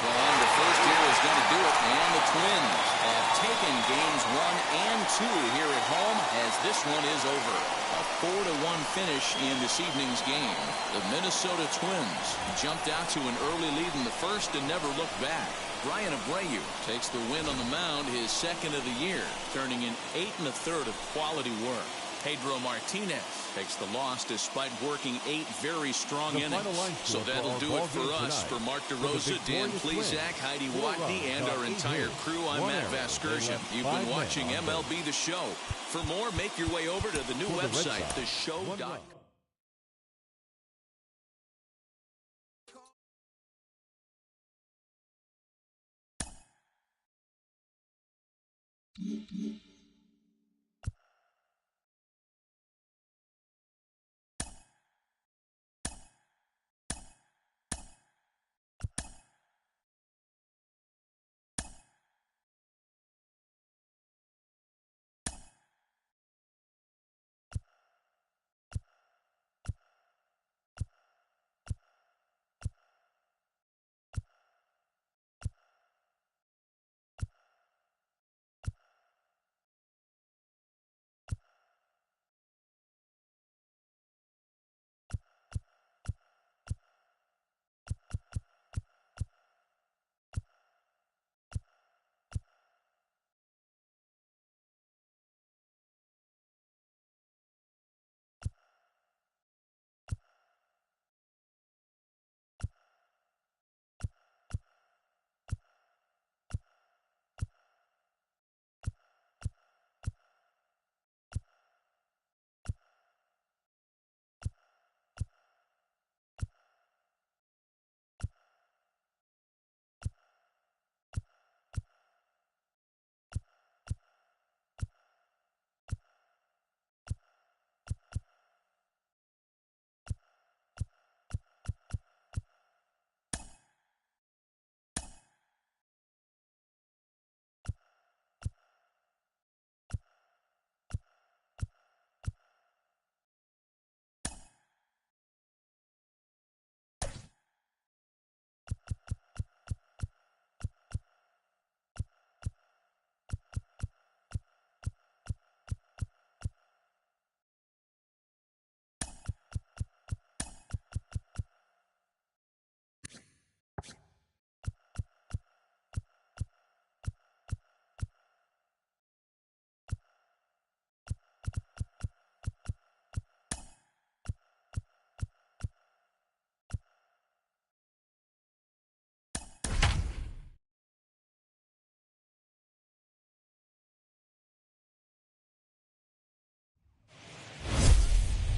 Gone to first here is going to do it. And the Twins have taken games 1 and 2 here at home as this one is over. A 4-1 finish in this evening's game. The Minnesota Twins jumped out to an early lead in the first and never looked back. Brian Abreu takes the win on the mound, his 2nd of the year, turning in 8 1/3 of quality work. Pedro Martinez takes the loss despite working 8 very strong innings. So that'll do it for us. For Mark DeRosa, Dan Plesac, Heidi Watney, and our entire crew, I'm Matt Vasgersian. You've been watching MLB The Show. For more, make your way over to the new website, theshow.com.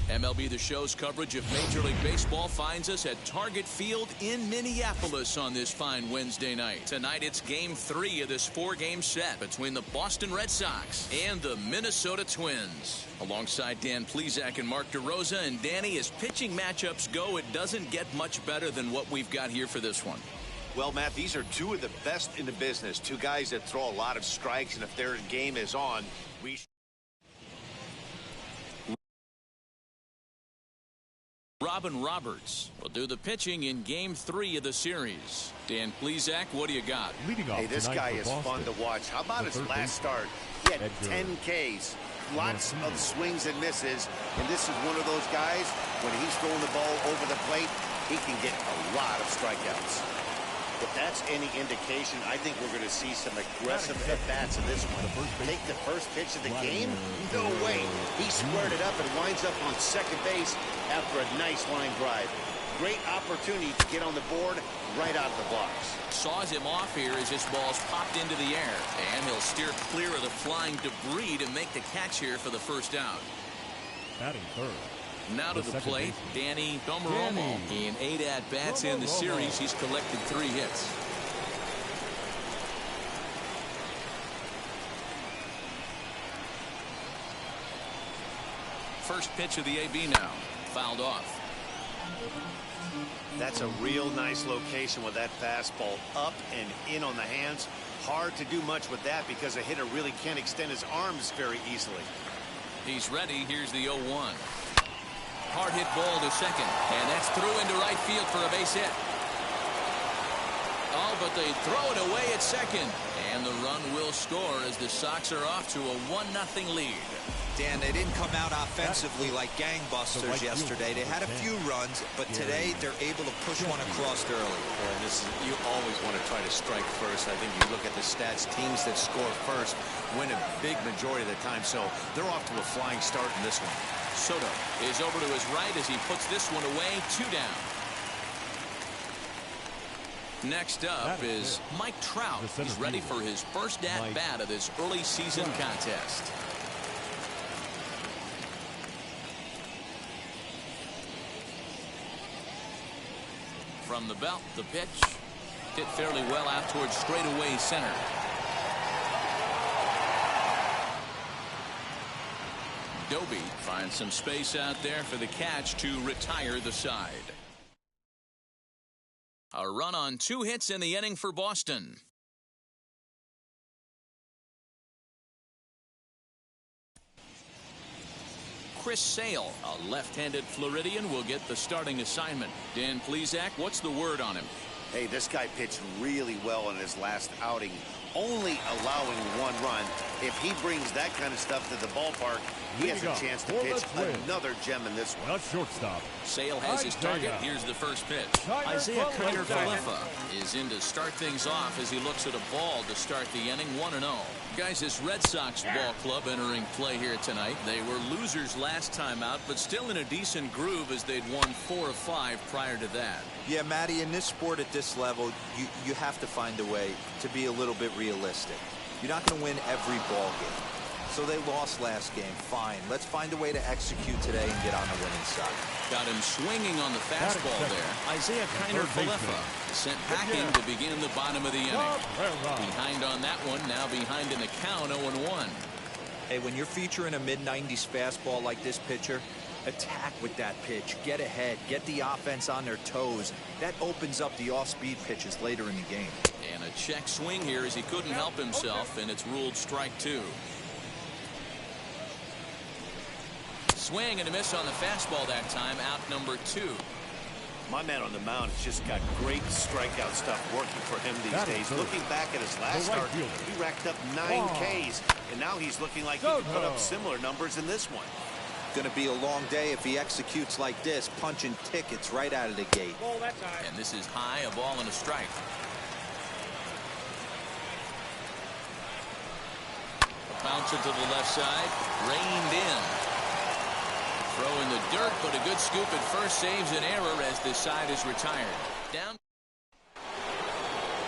MLB The Show's coverage of Major League Baseball finds us at Target Field in Minneapolis on this fine Wednesday night. Tonight, it's Game 3 of this 4-game set between the Boston Red Sox and the Minnesota Twins. Alongside Dan Plesac and Mark DeRosa, and Danny, as pitching matchups go, it doesn't get much better than what we've got here for this one. Well, Matt, these are two of the best in the business. Two guys that throw a lot of strikes, and if their game is on, we... Robin Roberts will do the pitching in Game 3 of the series. Dan Plesac, what do you got? Hey, this guy is fun to watch. How about his last start? He had 10 Ks, lots of swings and misses, and this is one of those guys, when he's throwing the ball over the plate, he can get a lot of strikeouts. If that's any indication, I think we're going to see some aggressive at-bats in this one. Take the first pitch of the game? No way. He squared it up and winds up on second base after a nice line drive. Great opportunity to get on the board right out of the blocks. Saws him off here as this ball's popped into the air. And he'll steer clear of the flying debris to make the catch here for the first out. Batting third. Now to the plate, Danny Domeromo. In 8 at-bats in the series, he's collected 3 hits. First pitch of the AB now. Fouled off. That's a real nice location with that fastball up and in on the hands. Hard to do much with that because a hitter really can't extend his arms very easily. He's ready. Here's the 0-1. Hard hit ball to second, and that's through into right field for a base hit. Oh, but they throw it away at second, and the run will score as the Sox are off to a 1-0 lead. Dan, they didn't come out offensively like gangbusters yesterday. They had a few runs, but today they're able to push one across early. You always want to try to strike first. I think you look at the stats, teams that score first win a big majority of the time, so they're off to a flying start in this one. Soto is over to his right as he puts this one away. 2 down. Next up is Mike Trout. He's ready for his first at-bat of this early season contest. From the belt, the pitch hit fairly well out towards straightaway center. Doby finds some space out there for the catch to retire the side. A run on 2 hits in the inning for Boston. Chris Sale, a left-handed Floridian, will get the starting assignment. Dan Plesac, what's the word on him? Hey, this guy pitched really well in his last outing, only allowing 1 run. If he brings that kind of stuff to the ballpark, he has a chance to pitch another gem in this one. Not shortstop. Sale has his target. Here's the first pitch. Isaiah Kiner-Falefa is in to start things off as he looks at a ball to start the inning. 1-0. Guys, this Red Sox ball club entering play here tonight. They were losers last time out, but still in a decent groove as they'd won 4 of 5 prior to that. Yeah, Matty, in this sport at this level, you have to find a way to be a little bit realistic. You're not going to win every ball game. So they lost last game. Fine. Let's find a way to execute today and get on the winning side. Got him swinging on the fastball there. Isaiah Kiner-Falefa sent packing to begin the bottom of the inning. Behind on that one, now behind in the count, 0-1. Hey, when you're featuring a mid-90s fastball like this pitcher, attack with that pitch. Get ahead. Get the offense on their toes. That opens up the off-speed pitches later in the game. And a check swing here as he couldn't help himself, and it's ruled strike 2. Swing and a miss on the fastball that time, out number 2. My man on the mound has just got great strikeout stuff working for him these days. Looking back at his last start, he racked up 9 Ks, and now he's looking like he could put up similar numbers in this one. Going to be a long day if he executes like this, punching tickets right out of the gate. And this is high, a ball and a strike. A bouncer to the left side, reined in. Throw in the dirt, but a good scoop at first saves an error as this side is retired. Down.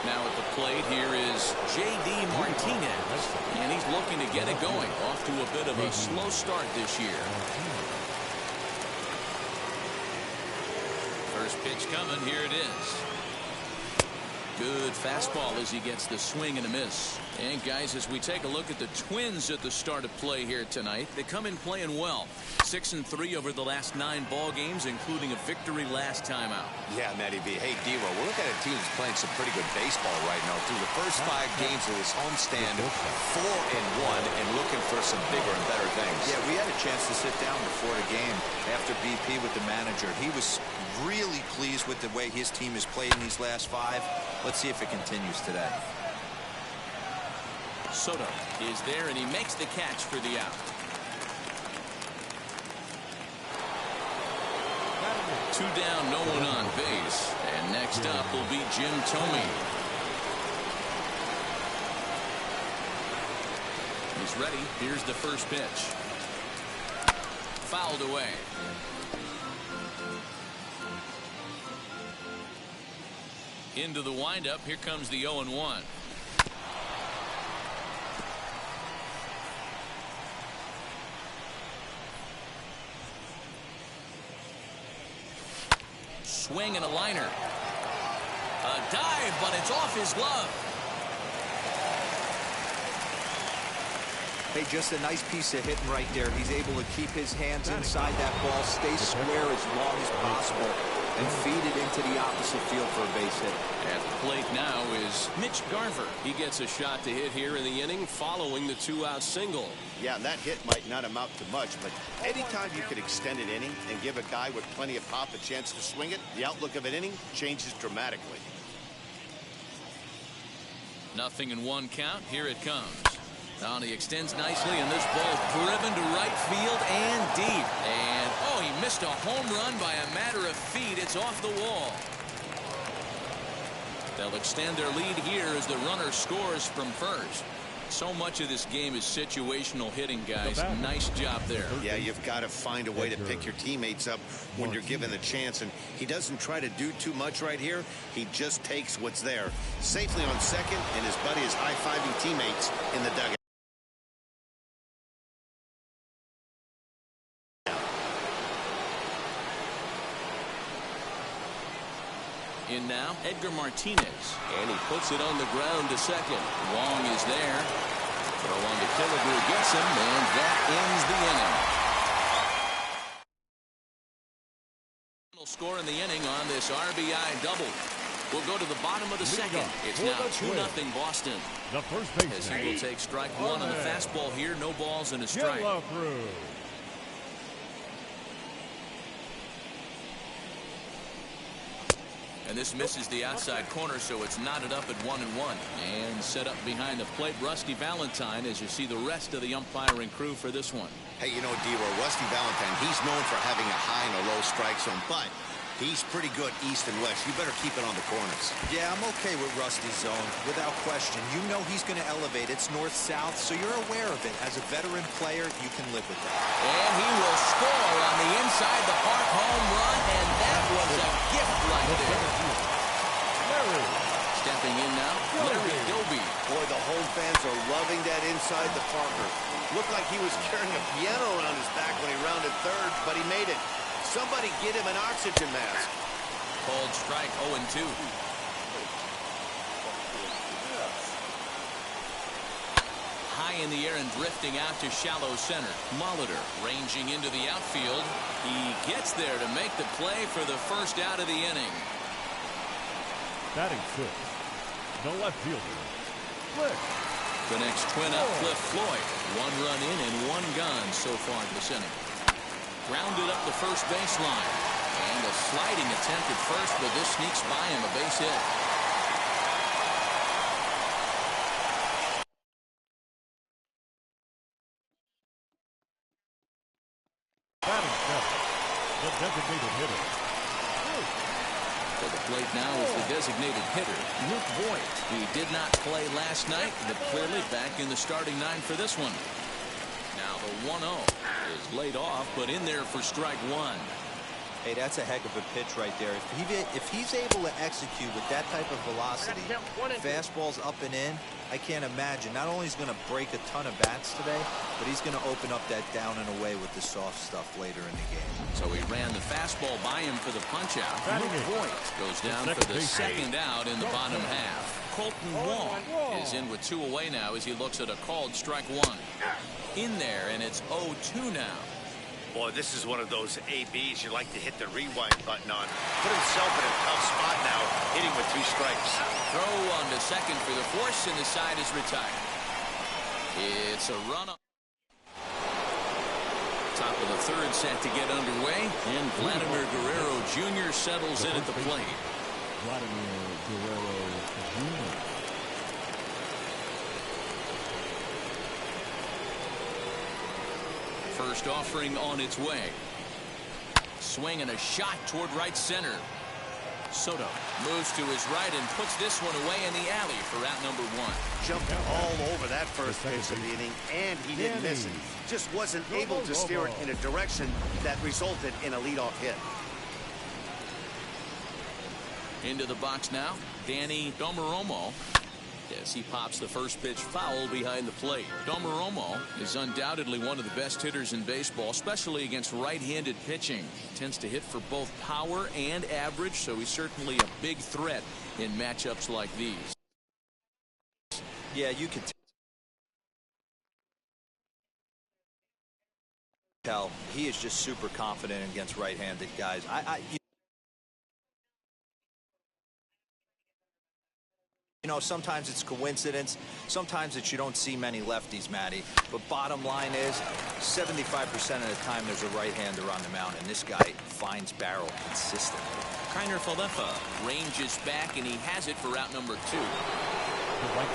Now at the plate, here is J.D. Martinez, and he's looking to get it going. Off to a bit of a slow start this year. First pitch coming, here it is. Good fastball as he gets the swing and a miss. And guys, as we take a look at the Twins at the start of play here tonight, they come in playing well. 6-3 over the last 9 ball games, including a victory last time out. Yeah, Matty B. Hey, D-Roll, we're looking at a team that's playing some pretty good baseball right now. Through the first 5 games of this homestand, 4-1, and looking for some bigger and better things. Yeah, we had a chance to sit down before the game after BP with the manager. He was really pleased with the way his team has played in these last 5. Let's see if it continues today. Soto is there, and he makes the catch for the out. 2 down, no one on base. And next up will be Jim Thome. He's ready. Here's the first pitch. Fouled away. Into the windup. Here comes the 0-1. Swing and a liner. A dive, but it's off his glove. Hey, just a nice piece of hitting right there. He's able to keep his hands inside that ball, stay square as long as possible, and feed it into the opposite field for a base hit. At the plate now is Mitch Garver. He gets a shot to hit here in the inning following the 2-out single. Yeah, and that hit might not amount to much, but anytime you can extend an inning and give a guy with plenty of pop a chance to swing it, the outlook of an inning changes dramatically. 0-1 count. Here it comes. Oh, he extends nicely, and this ball is driven to right field and deep. And, oh, he missed a home run by a matter of feet. It's off the wall. They'll extend their lead here as the runner scores from first. So much of this game is situational hitting, guys. Nice job there. Yeah, you've got to find a way to pick your teammates up when you're given the chance, and he doesn't try to do too much right here. He just takes what's there. Safely on second, and his buddy is high-fiving teammates in the dugout. In now, Edgar Martinez. And he puts it on the ground to second. Wong is there. Throw on to Killebrew gets him, and that ends the inning. Final score in the inning on this RBI double. We'll go to the bottom of the second. It's now 2-0 Boston. The first baseman. As he will take strike one on the fastball here. No balls and a strike. And this misses the outside corner, so it's knotted up at 1-1. And set up behind the plate, Rusty Valentine, as you see the rest of the umpiring crew for this one. Hey, you know, D-Roy, Rusty Valentine, he's known for having a high and a low strike zone, but he's pretty good east and west. You better keep it on the corners. Yeah, I'm okay with Rusty's zone, without question. You know he's going to elevate. It's north-south, so you're aware of it. As a veteran player, you can live with that. And he will score on the inside the park home run, and that was a gift right there. Stepping in now, Larry Doby. Boy, the home fans are loving that inside the Parker. Looked like he was carrying a piano around his back when he rounded third, but he made it. Somebody get him an oxygen mask. Called strike 0-2. High in the air and drifting out to shallow center. Molitor ranging into the outfield. He gets there to make the play for the first out of the inning. Batting fifth, the left fielder, Cliff. The next twin up, Cliff Floyd. 1 run in and 1 gone so far this inning. Grounded up the first baseline. And a sliding attempt at first, but this sneaks by him, a base hit. Batting seventh, the designated hitter. To the plate now is the designated hitter, Luke Voigt. He did not play last night, but clearly back in the starting 9 for this one. Now the 1-0 is laid off, but in there for strike 1. Hey, that's a heck of a pitch right there. If he's able to execute with that type of velocity, fastballs up and in, I can't imagine. Not only is he going to break a ton of bats today, but he's going to open up that down and away with the soft stuff later in the game. So he ran the fastball by him for the punch-out. Luke Voigt goes down for the second out in the bottom half. Colton Wong is in with 2 away now as he looks at a called strike 1. In there, and it's 0-2 now. Boy, this is one of those ABs you like to hit the rewind button on. Put himself in a tough spot now, hitting with 2 strikes. Throw on to second for the force, and the side is retired. It's a run-up. Top of the third set to get underway, and Vladimir Guerrero Jr. settles in at the plate. Vladimir Guerrero Jr. First offering on its way. Swing and a shot toward right center. Soto moves to his right and puts this one away in the alley for out number 1. Jumped all over that first pitch of the inning, and he didn't miss it. Just wasn't able to steer it in a direction that resulted in a leadoff hit. Into the box now, Danny Domaromo. As he pops the first pitch foul behind the plate. Domaromo is undoubtedly one of the best hitters in baseball, especially against right-handed pitching. Tends to hit for both power and average, so he's certainly a big threat in matchups like these. Yeah, you can tell he is just super confident against right-handed guys. You know, sometimes it's coincidence. Sometimes it's you don't see many lefties, Matty. But bottom line is, 75% of the time there's a right-hander on the mound, and this guy finds barrel consistently. Kiner Falefa ranges back, and he has it for out number 2.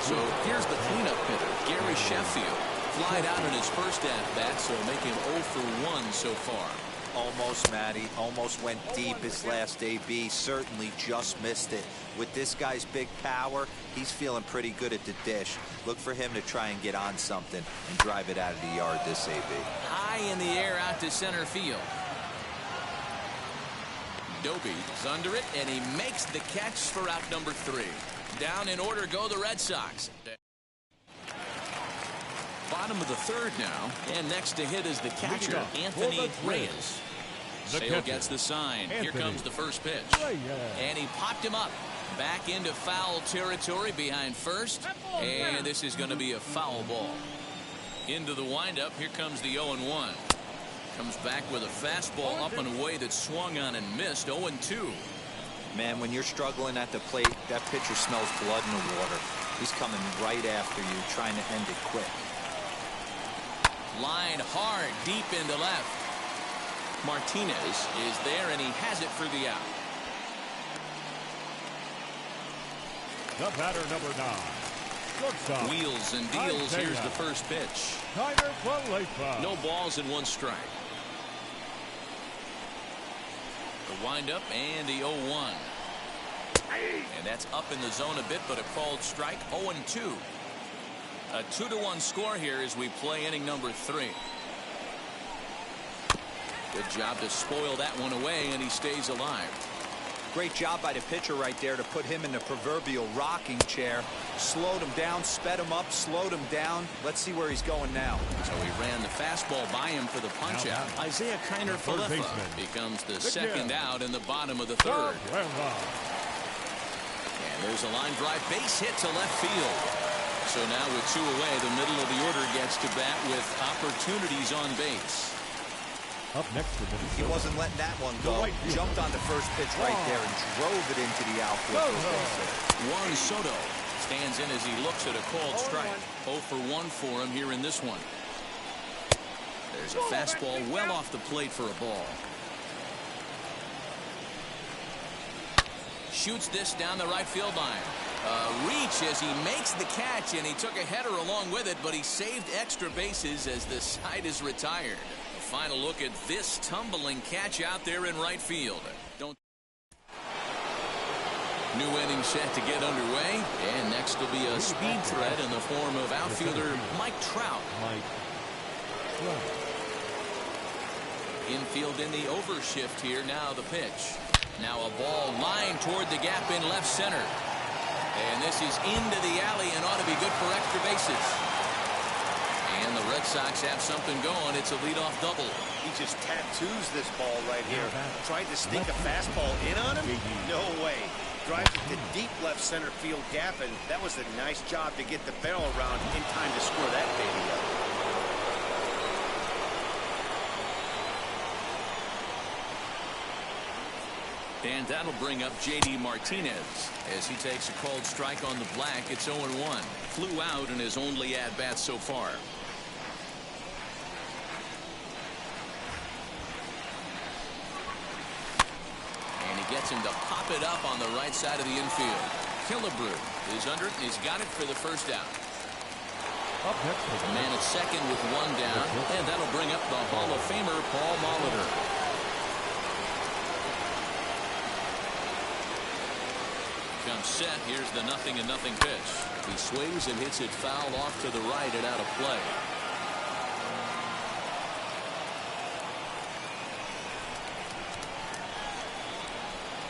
So here's the cleanup hitter, Gary Sheffield. Flied out in his first at-bat, so make him 0 for 1 so far. Almost, Matty. Almost went deep his last AB. Certainly just missed it. With this guy's big power, he's feeling pretty good at the dish. Look for him to try and get on something and drive it out of the yard this AB. High in the air out to center field. Doby is under it, and he makes the catch for out number 3. Down in order go the Red Sox. Bottom of the 3rd now, and next to hit is the catcher, Anthony Reyes. Sale gets the sign. Here comes the first pitch. And he popped him up. Back into foul territory behind first, and this is going to be a foul ball. Into the windup, here comes the 0-1. Comes back with a fastball up and away that swung on and missed. 0-2. Man, when you're struggling at the plate, that pitcher smells blood in the water. He's coming right after you, trying to end it quick. Line hard, deep into left. Martinez is there, and he has it for the out. The batter, number 9. Shortstop. Wheels and deals. Here's the first pitch. No balls and 1 strike. The windup and the 0-1. And that's up in the zone a bit, but a called strike. 0-2. A 2-1 score here as we play inning number 3. Good job to spoil that one away, and he stays alive. Great job by the pitcher right there to put him in the proverbial rocking chair. Slowed him down, sped him up, slowed him down. Let's see where he's going now. So he ran the fastball by him for the punch out. Isaiah Kiner-Falefa becomes the second out in the bottom of the 3rd. And there's a line drive base hit to left field. So now with 2 away, the middle of the order gets to bat with opportunities on base. Up next for Minnesota. He wasn't letting that one go. Jumped on the first pitch right there and drove it into the outfield. Juan Soto stands in as he looks at a called strike. 0 for 1 for him here in this one. There's a fastball well off the plate for a ball. Shoots this down the right field line. Reach as he makes the catch, and he took a header along with it, but he saved extra bases as the side is retired. Final look at this tumbling catch out there in right field. New inning set to get underway, and next will be a speed threat in the form of outfielder Mike Trout. Infield in the overshift here. Now the pitch. Now a ball lined toward the gap in left center. And this is into the alley and ought to be good for extra bases. And the Red Sox have something going. It's a leadoff double. He just tattoos this ball right here. Tried to sneak a fastball in on him? No way. Drives it to deep left center field gap, and that was a nice job to get the barrel around in time to score that baby up. And that'll bring up J.D. Martinez as he takes a called strike on the black. It's 0-1. Flew out in his only at-bat so far. And he gets him to pop it up on the right side of the infield. Killebrew is under it, and he's got it for the first out. Up next, a man at second with 1 down, and that'll bring up the Hall of Famer Paul Molitor. Comes set. Here's the 0-0 pitch. He swings and hits it foul off to the right and out of play.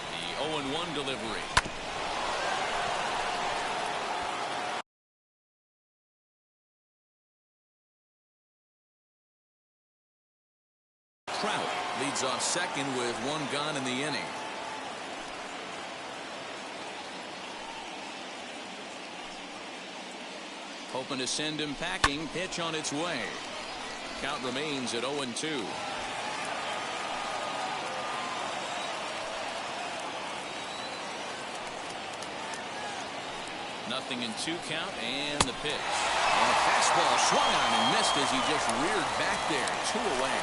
The 0-1 delivery. Trout leads off second with 1 gone in the inning. Hoping to send him packing. Pitch on its way. Count remains at 0-2. Nothing in 2 count, and the pitch. And a fastball swung on and missed as he just reared back there. 2 away.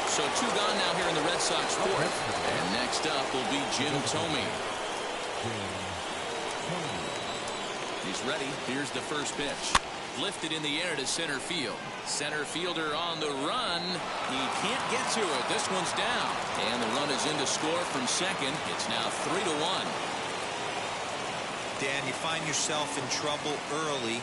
So 2 gone now here in the Red Sox 4th. And next up will be Jim Thome. He's ready. Here's the first pitch. Lifted in the air to center field. Center fielder on the run. He can't get to it. This one's down. And the run is in to score from second. It's now 3-1. Dan, you find yourself in trouble early,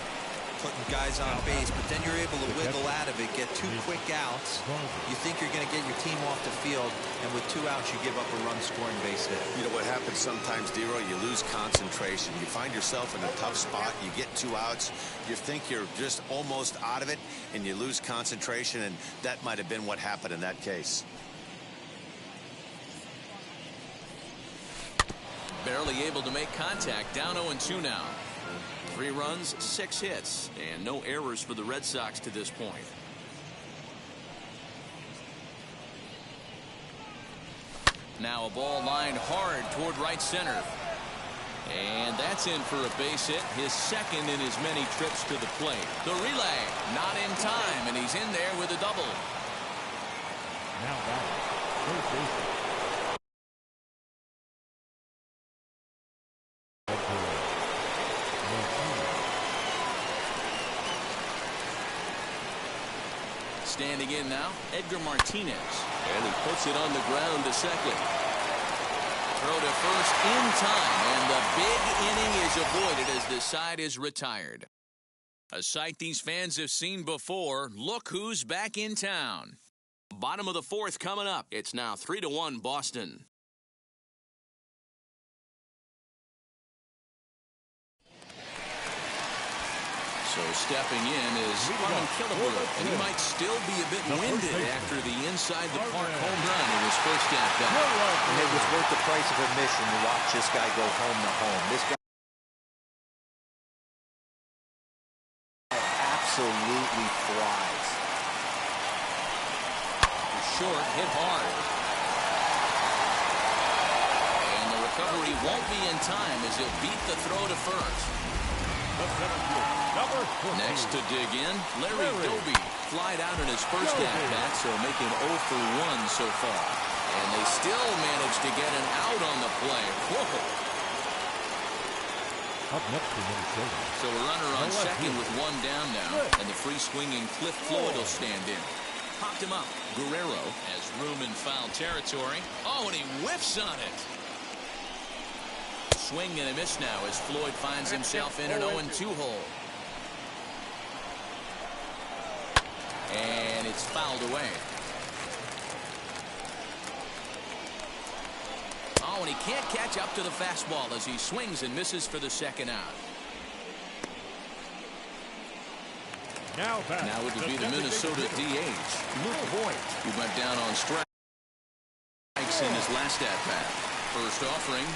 putting guys on base, but then you're able to wiggle out of it, get 2 quick outs. You think you're going to get your team off the field, and with 2 outs, you give up a run-scoring base hit. You know what happens sometimes, D-Roy? You lose concentration. You find yourself in a tough spot. You get 2 outs. You think you're just almost out of it, and you lose concentration, and that might have been what happened in that case. Barely able to make contact. Down 0-2 now. 3 runs, 6 hits, and no errors for the Red Sox to this point. Now a ball lined hard toward right center. And that's in for a base hit, his second in as many trips to the plate. The relay, not in time, and he's in there with a double. Now batting, first baseman. Standing in now, Edgar Martinez. And he puts it on the ground to second. Throw to first in time, and the big inning is avoided as the side is retired. A sight these fans have seen before. Look who's back in town. Bottom of the 4th coming up. It's now 3-1 Boston. So stepping in is Carmen Killebrew, and he might still be a bit winded after the inside-the-park home run in his first at-bat. And it was worth the price of admission to watch this guy go home to home. This guy absolutely flies. Short, hit hard. And the recovery won't be in time as he'll beat the throw to first. Next to dig in, Larry Doby flied out in his first at-bat, so making 0 for 1 so far. And they still managed to get an out on the play. Whoa. Up next to Minnesota. So a runner on second with 1 down now, and the free-swinging Cliff Floyd will stand in. Popped him up. Guerrero has room in foul territory. Oh, and he whiffs on it. Swing and a miss now as Floyd finds himself in an 0-2 hole. And it's fouled away. Oh, and he can't catch up to the fastball as he swings and misses for the second out. Now it would be the Minnesota DH, Luke Voigt, who went down on strikes in his last at-bat. First offering.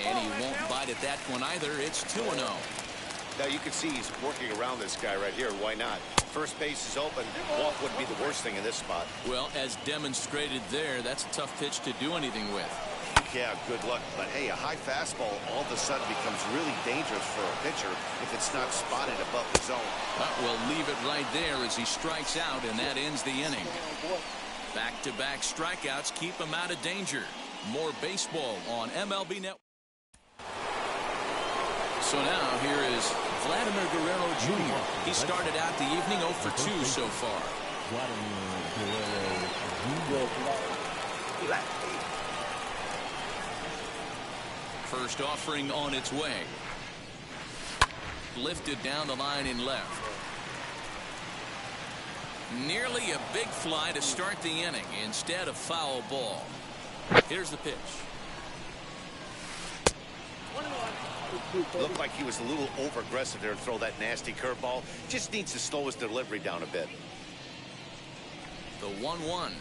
And he won't bite at that one either. It's 2-0. Now you can see he's working around this guy right here. Why not? First base is open. Walk wouldn't be the worst thing in this spot. Well, as demonstrated there, that's a tough pitch to do anything with. Yeah, good luck. But hey, a high fastball all of a sudden becomes really dangerous for a pitcher if it's not spotted above the zone. We'll leave it right there as he strikes out, and that ends the inning. Back-to-back strikeouts keep him out of danger. More baseball on MLB Network. So now here is Vladimir Guerrero Jr. He started out the evening 0 for 2 so far. First offering on its way. Lifted down the line in left. Nearly a big fly to start the inning. Instead, a foul ball. Here's the pitch. Looked like he was a little over-aggressive there to throw that nasty curveball. Just needs to slow his delivery down a bit. The 1-1.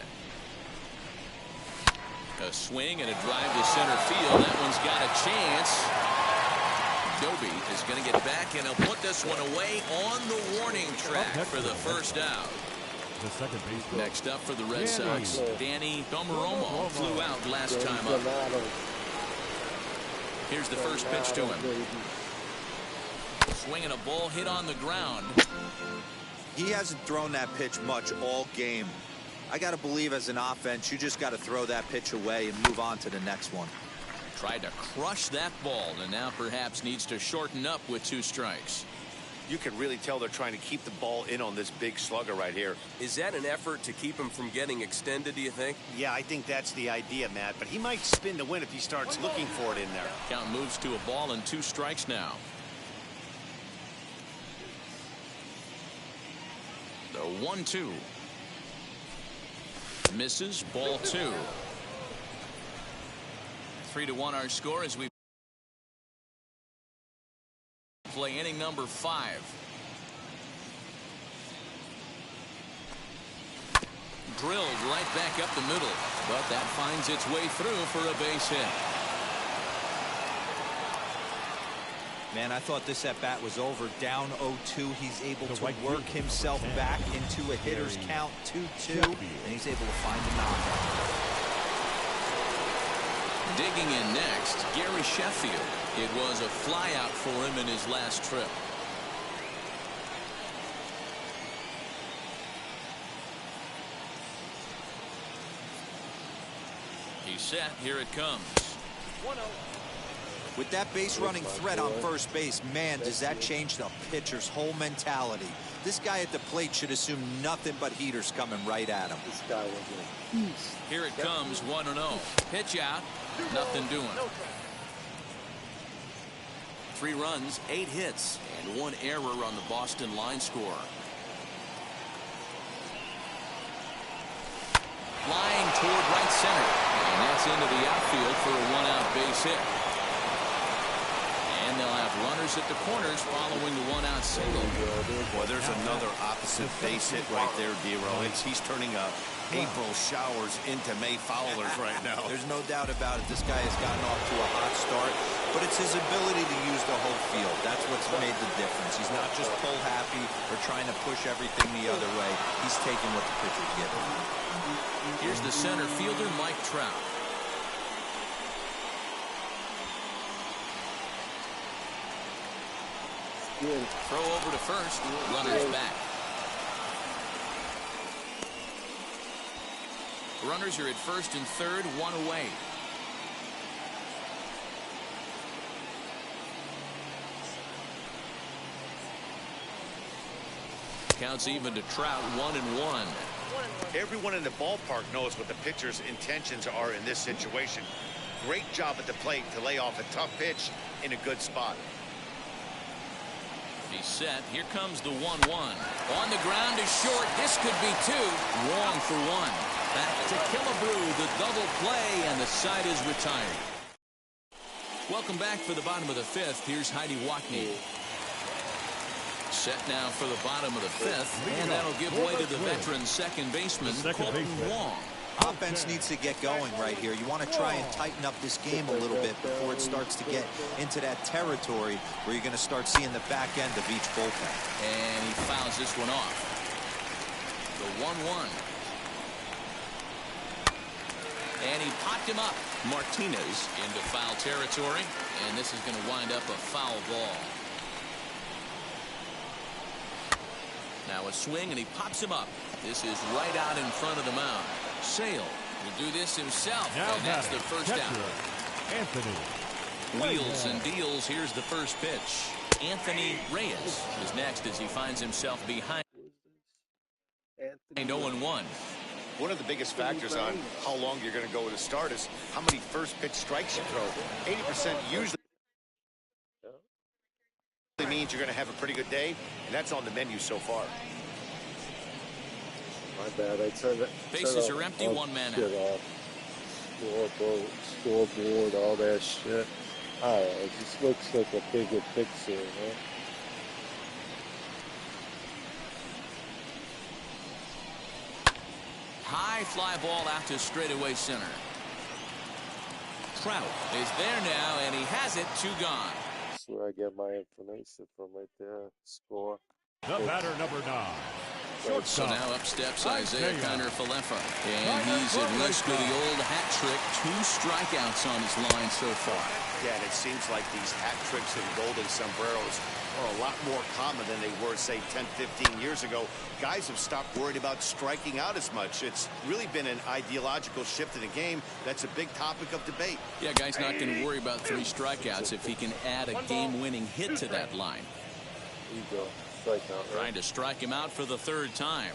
A swing and a drive to center field. That one's got a chance. Doby is going to get back, and he'll put this one away on the warning track for the first out. The second base. Next up for the Red Sox, Danny Domeromo flew out last time up. Here's the first pitch to him. Swinging a ball hit on the ground. He hasn't thrown that pitch much all game. I got to believe as an offense, you just got to throw that pitch away and move on to the next one. Tried to crush that ball, and now perhaps needs to shorten up with 2 strikes. You can really tell they're trying to keep the ball in on this big slugger right here. Is that an effort to keep him from getting extended, do you think? Yeah, I think that's the idea, Matt. But he might spin to win if he starts looking for it in there. Count moves to a ball and 2 strikes now. The 1-2. Misses, ball 2. 3-1 our score as we play inning number 5. Drilled right back up the middle, but that finds its way through for a base hit. Man, I thought this at-bat was over. Down 0-2. He's able to work himself back into a hitter's count 2-2, and he's able to find the knockout. Digging in next, Gary Sheffield. It was a flyout for him in his last trip. He's set. Here it comes. 1-0. With that base running threat on first base, man, does that change the pitcher's whole mentality. This guy at the plate should assume nothing but heaters coming right at him. This guy was a beast. Here it comes, 1-0. Pitch out, nothing doing. 3 runs, 8 hits, and 1 error on the Boston line score. Flying toward right center, and that's into the outfield for a 1-out base hit. And they'll have runners at the corners following the 1-out single. Boy, there's another opposite base hit right there, D-Row. He's turning April showers into May foulers right now. There's no doubt about it. This guy has gotten off to a hot start, but it's his ability to use the whole field. That's what's made the difference. He's not just pull happy or trying to push everything the other way. He's taking what the pitcher's giving him. Here's the center fielder, Mike Trout. Throw over to first. Runners back. Runners are at first and third, 1 away. Counts even to Trout, 1-1. Everyone in the ballpark knows what the pitcher's intentions are in this situation. Great job at the plate to lay off a tough pitch in a good spot. He's set. Here comes the 1-1. On the ground is short. This could be 2. Wrong for 1. Back to Killebrew, the double play, and the side is retired. Welcome back for the bottom of the 5th. Here's Heidi Watney. Set now for the bottom of the 5th, and that'll give way to the veteran second baseman, Colton Wong. Offense needs to get going right here. You want to try and tighten up this game a little bit before it starts to get into that territory where you're going to start seeing the back end of each bullpen. And he fouls this one off. The 1-1. And he popped him up. Martinez into foul territory, and this is going to wind up a foul ball. Now a swing, and he pops him up. This is right out in front of the mound. Sale will do this himself, and that's the first out. Anthony. Wheels and deals. Here's the first pitch. Anthony Reyes is next as he finds himself behind 0-1. One of the biggest factors on how long you're going to go with a start is how many first pitch strikes you throw. 80% usually means you're going to have a pretty good day, and that's on the menu so far. My bad. I turned it. Bases are empty, 1 man out. Scoreboard, all that shit. It just looks like a bigger picture, huh? High fly ball out to straightaway center. Trout is there now, and he has it. 2 gone. That's where I get my information from right there. Score. The batter, number 9. So now up steps Isaiah Kiner-Falefa. And he's at risk with the old hat trick. 2 strikeouts on his line so far. Yeah, and it seems like these hat tricks and golden sombreros are a lot more common than they were, say, 10, 15 years ago. Guys have stopped worried about striking out as much. It's really been an ideological shift in the game. That's a big topic of debate. Yeah, guy's not going to worry about 3 strikeouts if he can add a game-winning hit to that line. There you go. Strikeout, right? Trying to strike him out for the 3rd time.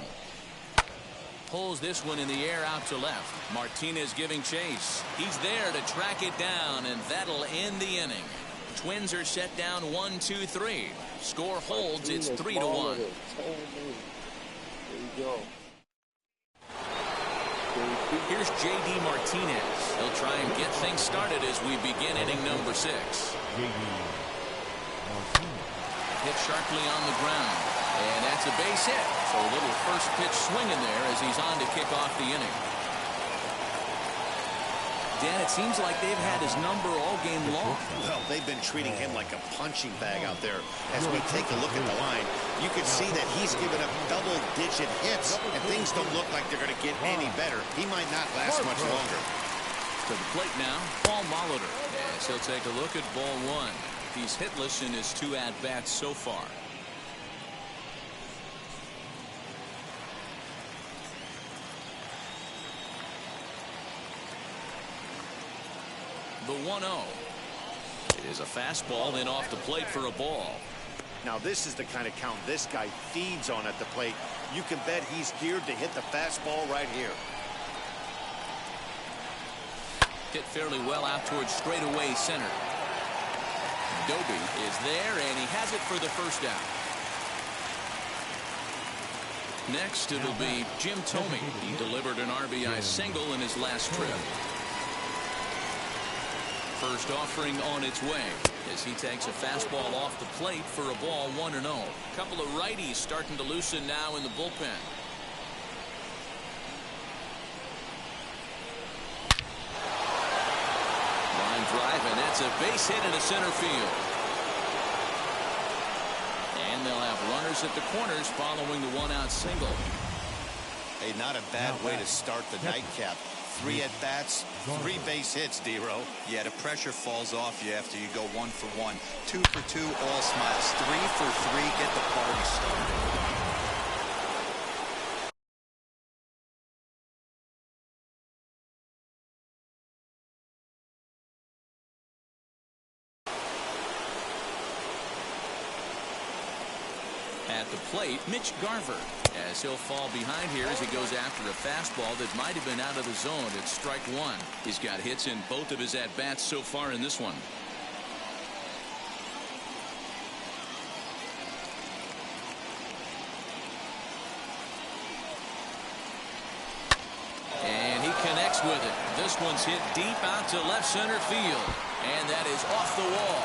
Pulls this one in the air out to left. Martinez giving chase. He's there to track it down, and that'll end the inning. Twins are set down 1-2-3. Score holds. It's 3-1. There you go. Here's J.D. Martinez. He'll try and get things started as we begin inning number 6. Hit sharply on the ground. And that's a base hit. So a little first pitch swing in there as he's on to kick off the inning. Dan, it seems like they've had his number all game long. Well, they've been treating him like a punching bag out there. As we take a look at the line, you can see that he's given up double-digit hits, and things don't look like they're going to get any better. He might not last much longer. To the plate now, Paul Molitor. As he'll take a look at ball 1. He's hitless in his 2 at-bats so far. The 1-0. It is a fastball, then off the plate for a ball. Now, this is the kind of count this guy feeds on at the plate. You can bet he's geared to hit the fastball right here. Hit fairly well out towards straightaway center. Doby is there, and he has it for the 1st out. Next, it'll be Jim Thome. He delivered an RBI single in his last trip. First offering on its way as he takes a fastball off the plate for a ball 1-0. Couple of righties starting to loosen now in the bullpen. Line drive, and that's a base hit into center field. And they'll have runners at the corners following the 1-out single. Hey, not a bad way to start the nightcap. 3 at-bats, 3 base hits, D-Row. Yeah, the pressure falls off you after you go 1 for 1. 2 for 2, all smiles. 3 for 3, get the party started. At the plate, Mitch Garver, as he'll fall behind here as he goes after a fastball that might have been out of the zone. It's strike 1. He's got hits in both of his at-bats so far in this one. And he connects with it. This one's hit deep out to left center field. And that is off the wall.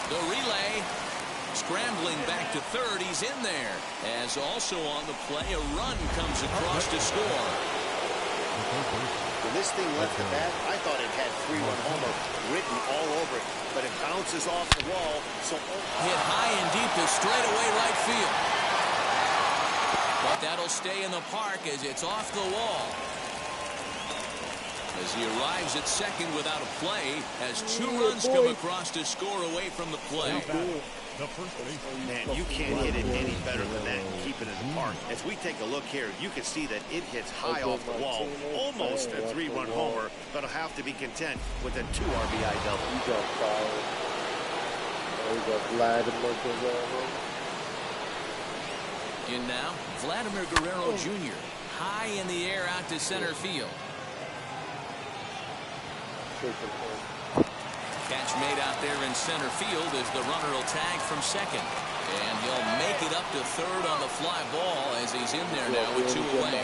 The relay, scrambling back to third. He's in there. As also on the play, a run comes across to score. When this thing left the bat, I thought it had 3-1 homer written all over it, but it bounces off the wall. So hit high and deep to straightaway right field. But that'll stay in the park as it's off the wall. As he arrives at second without a play, as 2 runs come across to score away from the play. Man, you can't hit it any better than that and keep it in the park. As we take a look here, you can see that it hits high off the wall, almost a 3-run homer, but will have to be content with a 2 RBI double. You got fired. You got Vladimir Guerrero. In now, Vladimir Guerrero Jr. high in the air out to center field. Catch made out there in center field as the runner will tag from second. And he'll make it up to third on the fly ball as he's in there now with 2 away.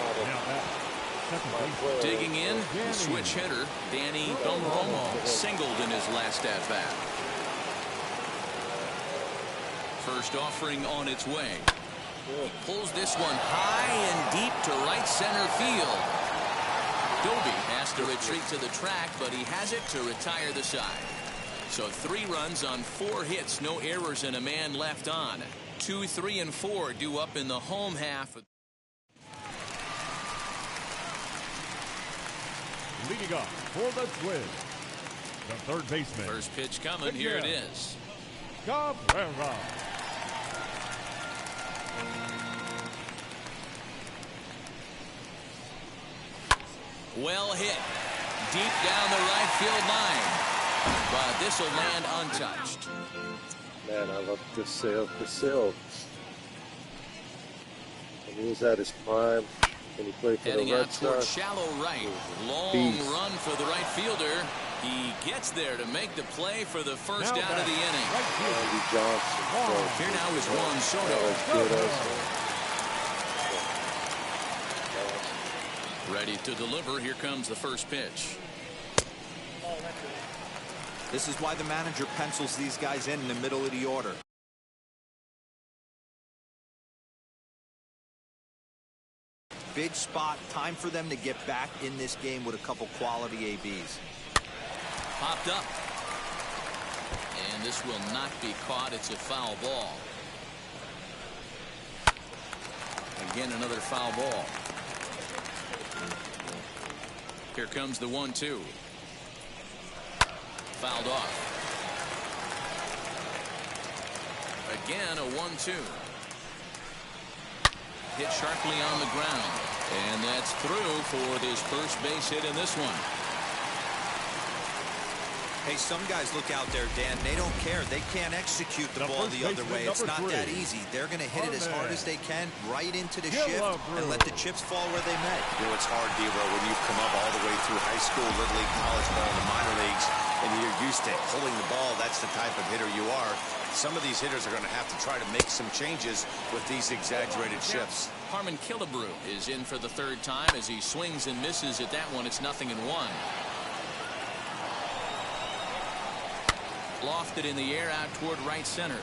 Digging in, the switch hitter, Danny Domeromo, singled in his last at-bat. First offering on its way. He pulls this one high and deep to right center field. Doby has to retreat to the track, but he has it to retire the side. So 3 runs on 4 hits, no errors, and a man left on. 2, 3, and 4 due up in the home half. Leading up for the Twins, the third baseman. First pitch coming. Here it is. Cabrera. Well hit. Deep down the right field line. But this will land untouched. Man, I love Casil. When he was at his prime, when he played for Heading the Red out toward Sox. shallow right. Long Beast. run for the right fielder. He gets there to make the play for the first out of the inning. Randy Johnson. Here now is Juan That Soto. was good also. Ready to deliver. Here comes the first pitch. This is why the manager pencils these guys in the middle of the order. Big spot. Time for them to get back in this game with a couple quality ABs. Popped up. And this will not be caught. It's a foul ball. Again, another foul ball. Here comes the 1-2. Fouled off. Again, a 1-2. Hit sharply on the ground. And that's through for his first base hit in this one. Hey, some guys look out there, Dan. They don't care. They can't execute the ball the other way. It's not that easy. They're going to hit it as hard as they can right into the shift and let the chips fall where they may. You know, it's hard, Devo, when you've come up all the way through high school, Little League, college ball, and the minor leagues, and you're used to pulling the ball. That's the type of hitter you are. Some of these hitters are going to have to try to make some changes with these exaggerated shifts. Harmon Killebrew is in for the third time as he swings and misses at that one. It's 0-1. Lofted in the air out toward right center.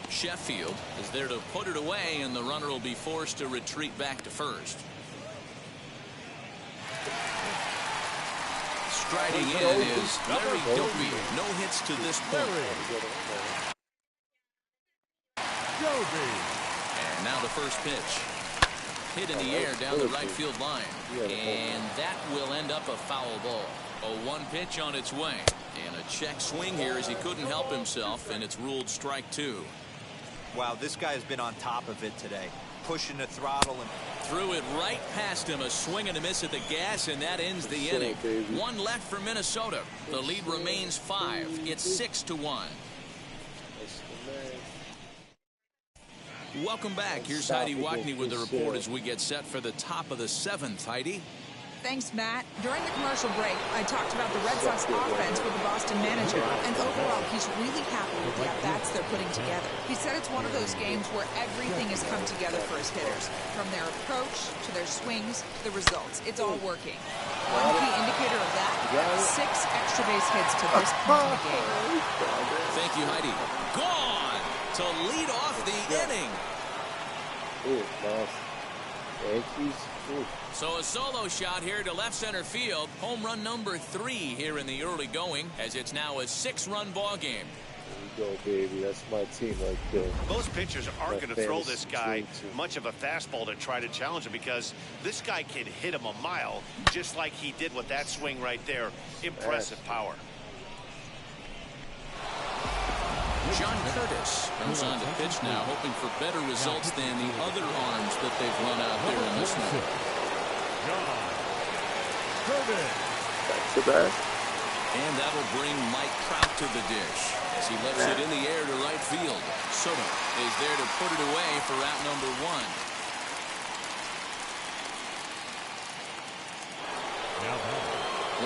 Sheffield is there to put it away, and the runner will be forced to retreat back to first. Striding in is Larry Doby. No hits to this point. And now the first pitch. Hit in the air down the right field line. And that will end up a foul ball. A 1 pitch on its way. And a check swing here as he couldn't help himself, and it's ruled strike 2. Wow, this guy has been on top of it today. Pushing the throttle and threw it right past him. A swing and a miss at the gas, and that ends the inning. One left for Minnesota. The lead remains 5. It's 6-1. Welcome back. Here's Heidi Wackney with the report as we get set for the top of the 7th. Heidi? Thanks, Matt. During the commercial break, I talked about the Red Sox offense with the Boston manager, and overall, he's really happy with the at-bats they're putting together. He said it's one of those games where everything has come together for his hitters, from their approach to their swings to the results. It's all working. One key indicator of that, 6 extra base hits to this point in the game. Thank you, Heidi. Gone to lead off the inning. Yankees. So a solo shot here to left center field. Home run number 3 here in the early going, as it's now a 6-run ball game. There we go, baby. That's my team right there. Most pitchers aren't going to throw this guy much of a fastball to try to challenge him, because this guy can hit him a mile, just like he did with that swing right there. Impressive power. John Curtis comes on to pitch now, hoping for better results than the other arms that they've run out there in this one. Back to back. And that'll bring Mike Trout to the dish as he lets it in the air to right field. Soto is there to put it away for out number 1.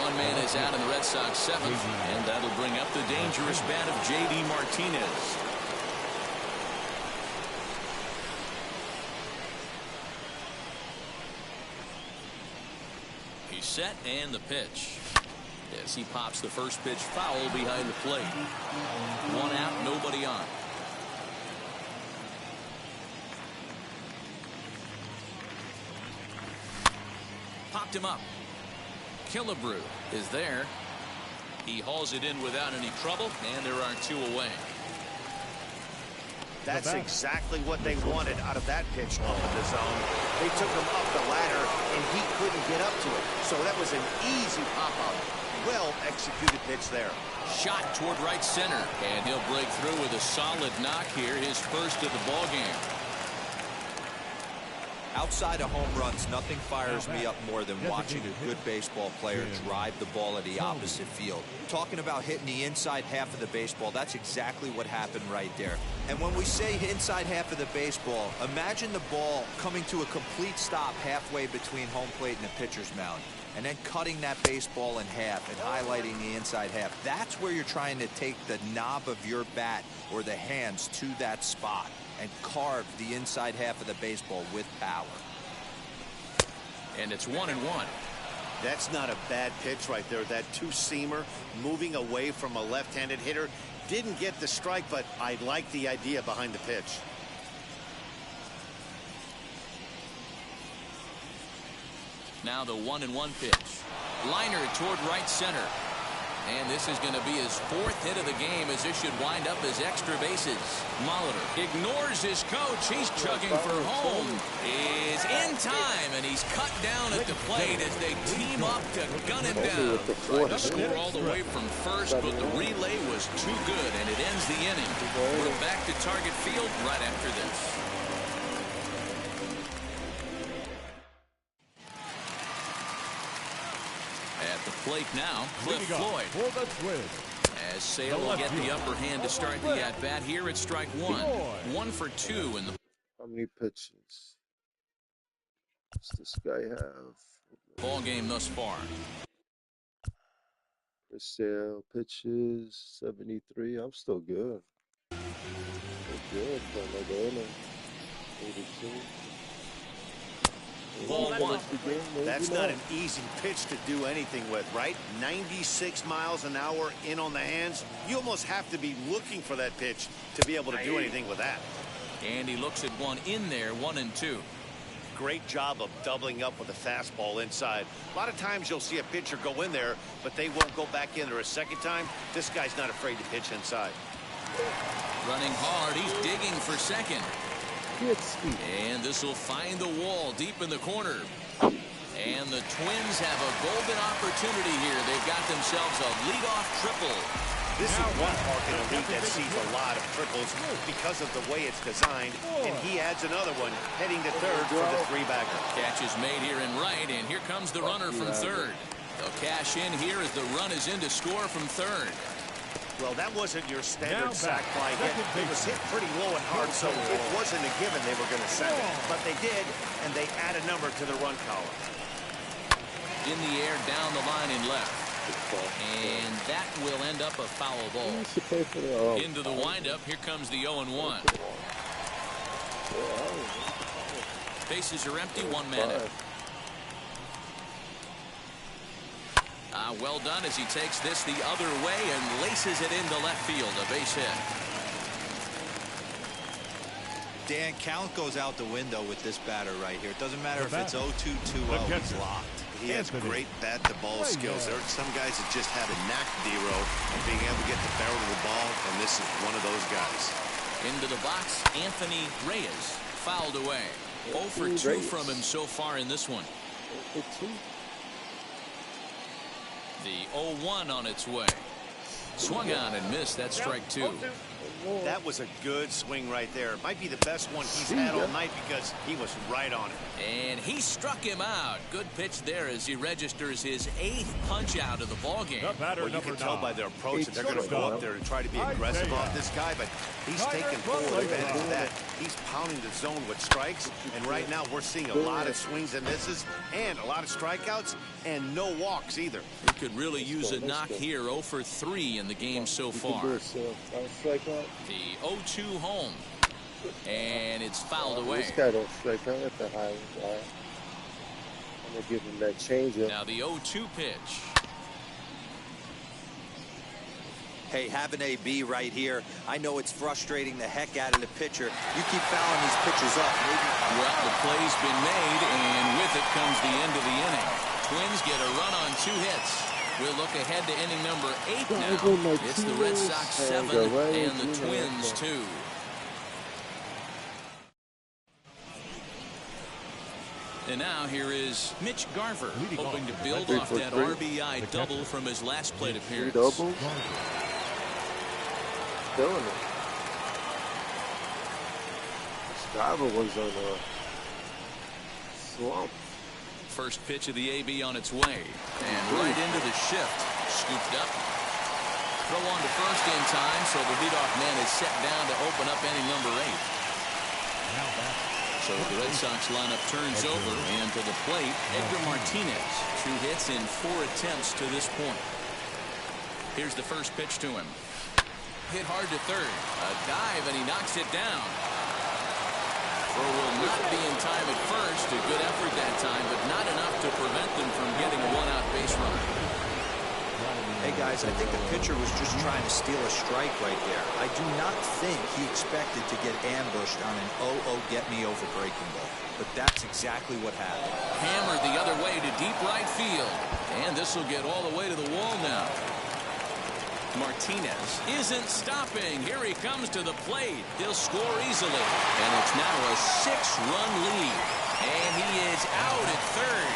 One man is out in the Red Sox 7th, and that'll bring up the dangerous bat of J.D. Martinez. He's set, and the pitch. As he pops the first pitch foul behind the plate. 1 out, nobody on. Popped him up. Killebrew is there. He hauls it in without any trouble, and there are 2 away. That's exactly what they wanted out of that pitch off of the zone. They took him up the ladder, and he couldn't get up to it. So that was an easy pop-out. Well-executed pitch there. Shot toward right center, and he'll break through with a solid knock here, his first of the ballgame. Outside of home runs, nothing fires me up more than watching a good baseball player drive the ball at the opposite field. Talking about hitting the inside half of the baseball, that's exactly what happened right there. And when we say inside half of the baseball, imagine the ball coming to a complete stop halfway between home plate and the pitcher's mound, and then cutting that baseball in half and highlighting the inside half. That's where you're trying to take the knob of your bat or the hands to that spot and carve the inside half of the baseball with power. And it's 1-1. That's not a bad pitch right there. That two-seamer moving away from a left-handed hitter. Didn't get the strike, but I like the idea behind the pitch. Now the 1-1 pitch. Liner toward right center. And this is going to be his fourth hit of the game, as this should wind up as extra bases. Molitor ignores his coach. He's chugging for home. Is in time, and he's cut down at the plate as they team up to gun him down. Tried to score all the way from first, but the relay was too good, and it ends the inning. We're back to target field right after this. At the plate now, Cliff Floyd. For the Twins, As Sale will get the upper hand to start the at-bat here at strike one. 1 for 2 in the... How many pitches does this guy have? ball game thus far. For Sale pitches 73. I'm still good. Still good for another inning. 82. Ball one. That's not an easy pitch to do anything with, right? 96 miles an hour in on the hands. You almost have to be looking for that pitch to be able to do anything with that. And he looks at one in there, 1-2. Great job of doubling up with a fastball inside. A lot of times you'll see a pitcher go in there, but they won't go back in there a second time. This guy's not afraid to pitch inside. Running hard, he's digging for second. And this will find the wall deep in the corner. And the Twins have a golden opportunity here. They've got themselves a leadoff triple. This is one park in the league that sees a lot of triples because of the way it's designed. And he adds another one heading to third for the three-bagger. Catch is made here in right, and here comes the runner from third. They'll cash in here as the run is in to score from third. Well, that wasn't your standard sac fly hit. It was hit pretty low and hard, so it wasn't a given they were going to send it. But they did, and they add a number to the run column. In the air, down the line in left. And that will end up a foul ball. Into the windup, here comes the 0-1. Bases are empty, 1 man out. Well done as he takes this the other way and laces it into left field. A base hit. Dan, count goes out the window with this batter right here. It doesn't matter if it's 0-2, 2-0, he's locked. He has great bat-to-ball skills. There are some guys that just have a knack, D-Row, of being able to get the barrel of the ball, and this is one of those guys. Into the box, Anthony Reyes fouled away. 0 for 2 from him so far in this one. The 0-1 on its way. Swung on and missed. That's strike 2. That was a good swing right there. It might be the best one he's had all night because he was right on it. And he struck him out. Good pitch there as he registers his 8th punch out of the ballgame. Well, you can tell by their approach that they're going to go up there and try to be aggressive off this guy, but he's taking full advantage of that. He's pounding the zone with strikes, and right now we're seeing a lot of swings and misses and a lot of strikeouts and no walks either. He could really use a knock here. 0 for 3 in the game so far. The 0-2 home. And it's fouled away. This guy don't strike out at the high line. I'm going to give him that changeup. Now the 0-2 pitch. Hey, having AB right here, I know it's frustrating the heck out of the pitcher. You keep fouling these pitchers up. Well, the play's been made, and with it comes the end of the inning. Twins get a run on 2 hits. We'll look ahead to inning number 8 now. It's the Red Sox 7 and the Twins 2. And now here is Mitch Garver, hoping to build off that 3 RBI double from his last plate appearance. 3 doubles. Killing it. Garver was on a slump. First pitch of the AB on its way. And right into the shift. Scooped up. Throw on to first in time, so the leadoff man is set down to open up inning number 8. So the Red Sox lineup turns over, and to the plate, Edgar Martinez. 2 hits in 4 attempts to this point. Here's the first pitch to him. Hit hard to third. A dive, and he knocks it down. Throw will not be in time at first. A good effort that time, but not enough to prevent them from getting a 1-out base run. Hey guys, I think the pitcher was just trying to steal a strike right there. I do not think he expected to get ambushed on an 0-0 get-me-over breaking ball. But that's exactly what happened. Hammered the other way to deep right field. And this will get all the way to the wall now. Martinez isn't stopping. Here he comes to the plate. He'll score easily. And it's now a 6-run lead. And he is out at third.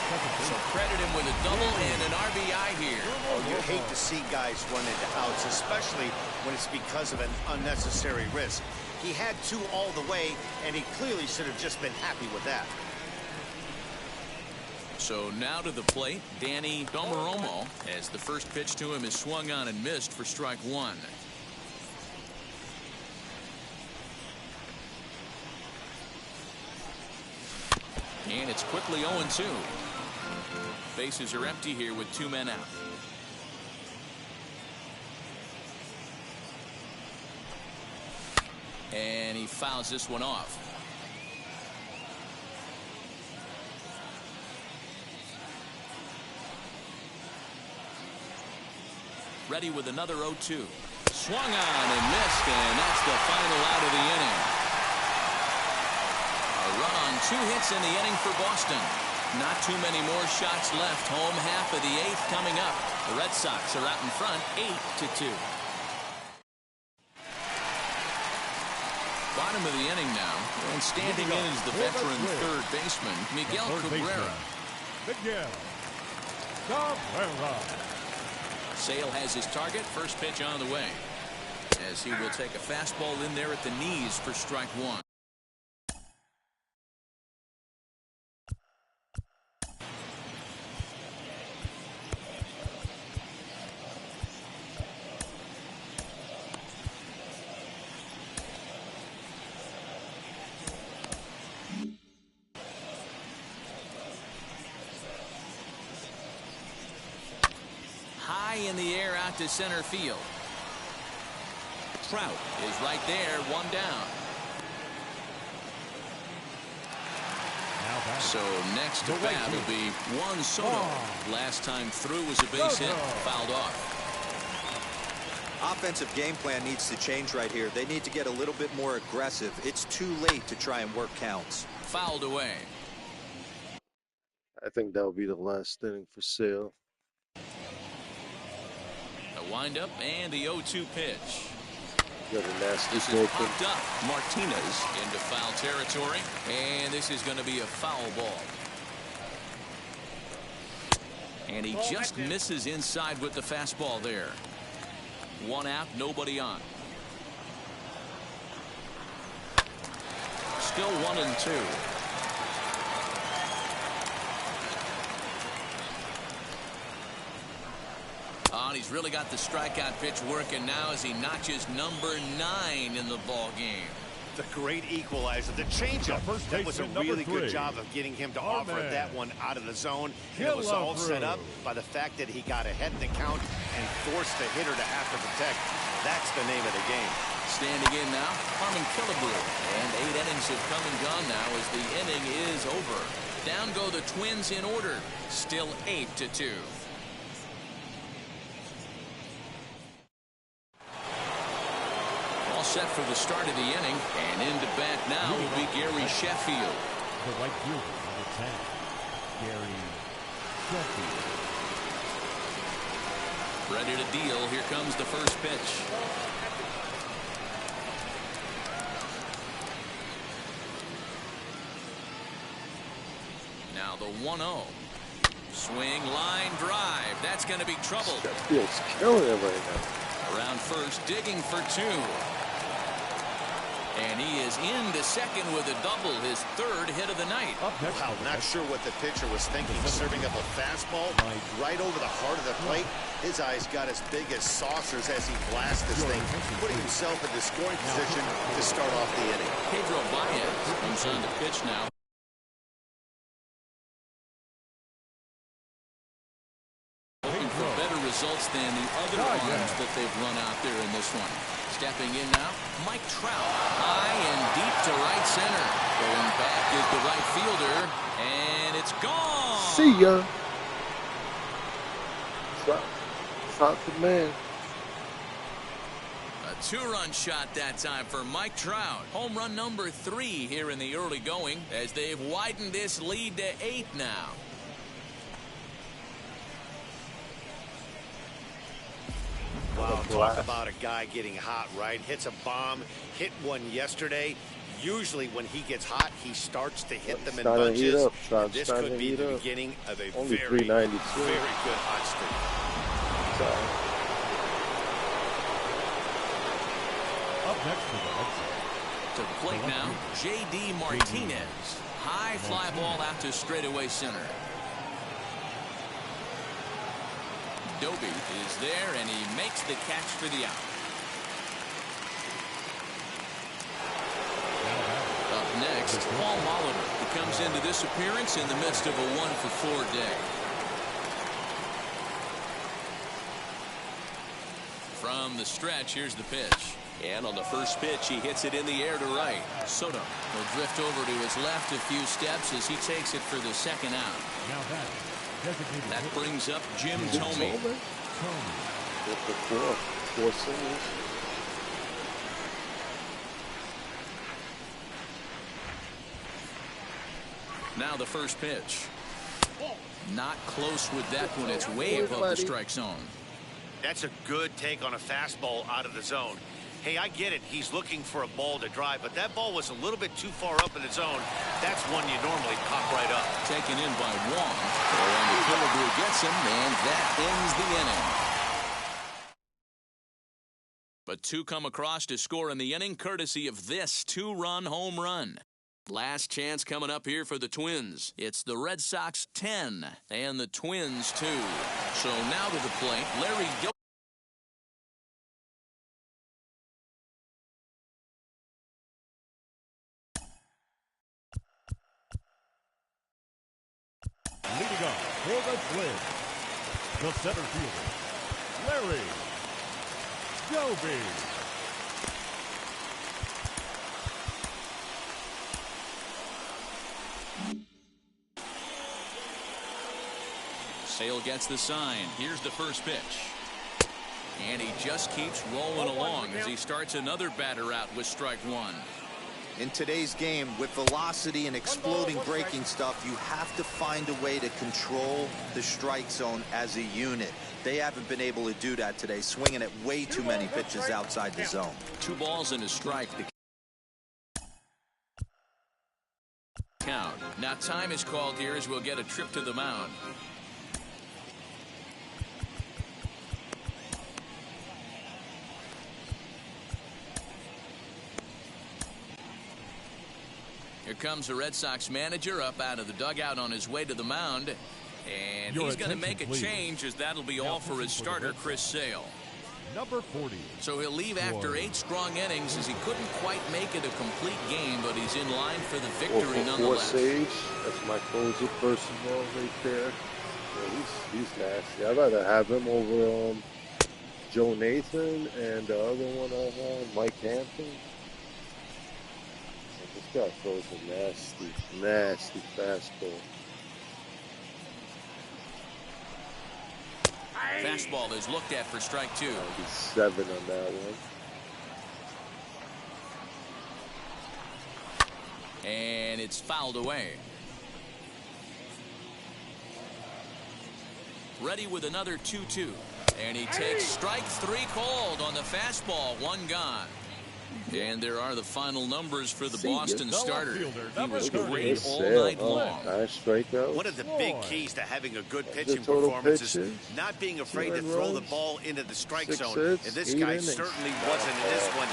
So credit him with a double and an RBI here. Oh, you hate to see guys run into outs, especially when it's because of an unnecessary risk. He had 2 all the way, and he clearly should have just been happy with that. So now to the plate, Danny Domaromo, as the first pitch to him is swung on and missed for strike 1. And it's quickly 0-2. Bases are empty here with 2 men out. And he fouls this one off. Ready with another 0-2. Swung on and missed, and that's the final out of the inning. A run on 2 hits in the inning for Boston. Not too many more shots left. Home half of the 8th coming up. The Red Sox are out in front 8-2. Bottom of the inning now. And standing in is the veteran third baseman, Miguel Cabrera. Miguel Cabrera. Sale has his target. First pitch on the way. As he will take a fastball in there at the knees for strike 1. In the air out to center field. Trout is right there, 1 down. So next to bat will be Juan Soto. Last time through was a base hit, fouled off. Offensive game plan needs to change right here. They need to get a little bit more aggressive. It's too late to try and work counts. Fouled away. I think that'll be the last inning for Sale. Windup and the 0-2 pitch. Got a nasty this is popped up. Martinez into foul territory, and this is going to be a foul ball. And he just misses inside with the fastball there. 1 out, nobody on. Still 1-2. Oh, he's really got the strikeout pitch working now as he notches number 9 in the ball game. The great equalizer, the changeup. That was a really good job of getting him to offer that one out of the zone. And it was all set up by the fact that he got ahead in the count and forced the hitter to have to protect. That's the name of the game. Standing in now, Harmon Killebrew. And 8 innings have come and gone now as the inning is over. Down go the Twins in order. Still 8-2. Set for the start of the inning, and into bat now will be Gary Sheffield. The right fielder on the 10, Gary Sheffield. Ready to deal. Here comes the first pitch. Now 1-0. Swing, line, drive. That's going to be trouble. That feels killing it right now. Around first, digging for 2. And he is into second with a double, his 3rd hit of the night. Wow, not sure what the pitcher was thinking, serving up a fastball right over the heart of the plate. His eyes got as big as saucers as he blasts this thing, putting himself in the scoring position to start off the inning. Pedro Baez comes on the pitch now. Hoping for better results than the other arms that they've run out there in this one. Stepping in now, Mike Trout, high and deep to right center. Going back is the right fielder, and it's gone. See ya. Stop the man. A 2-run shot that time for Mike Trout. Home run number 3 here in the early going as they've widened this lead to 8 now. Wow, talk about a guy getting hot, right? Hits a bomb, hit one yesterday. Usually when he gets hot, he starts to hit them in bunches. This could be the beginning of a very, very good hot streak. Up next to the plate now, J.D. Martinez. High fly ball out to straightaway center. Doby is there, and he makes the catch for the out. Up next, Paul Molitor. He comes into this appearance in the midst of a 1-for-4 day. From the stretch, here's the pitch. And on the first pitch, he hits it in the air to right. Soto will drift over to his left a few steps as he takes it for the second out. That brings up Jim Thome. Four singles. Now the first pitch. Not close with that one. It's way above the strike zone. That's a good take on a fastball out of the zone. Hey, I get it. He's looking for a ball to drive, but that ball was a little bit too far up in the zone. That's one you normally pop right up. Taken in by Wong. And the Killebrew gets him, and that ends the inning. But 2 come across to score in the inning, courtesy of this 2-run home run. Last chance coming up here for the Twins. It's the Red Sox 10 and the Twins 2. So now to the plate, Larry Gilbert. leading up for the Twins, the center fielder, Larry Doby. Sale gets the sign. Here's the first pitch. And he just keeps rolling along as he starts another batter out with strike 1. In today's game, with velocity and exploding breaking stuff, you have to find a way to control the strike zone as a unit. They haven't been able to do that today, swinging at way too many pitches outside the zone. 2 balls and a strike. Count. Now time is called here as we'll get a trip to the mound. Here comes the Red Sox manager up out of the dugout on his way to the mound. And he's going to make a change, as that'll be all for his starter, Chris Sale. Number 40. So he'll leave after 8 strong innings, as he couldn't quite make it a complete game, but he's in line for the victory nonetheless. Sage, that's my closer, first of all, right there. Yeah, he's nasty. I'd rather have him over Joe Nathan and the other one I had, Mike Hampton. This guy throws a nasty fastball. Fastball is looked at for strike 2. 7 on that one. And it's fouled away. Ready with another 2-2. And he takes strike 3 called on the fastball. 1 gone. And there are the final numbers for the Boston starter. He was Good great all sale. night long. Nice strikeout. One of the big keys to having a good The pitching total performance is pitches, not being afraid to 2 throw the runs, ball into the strike 6 zone. hits, And this 8 guy innings. certainly Not wasn't in this bad. one.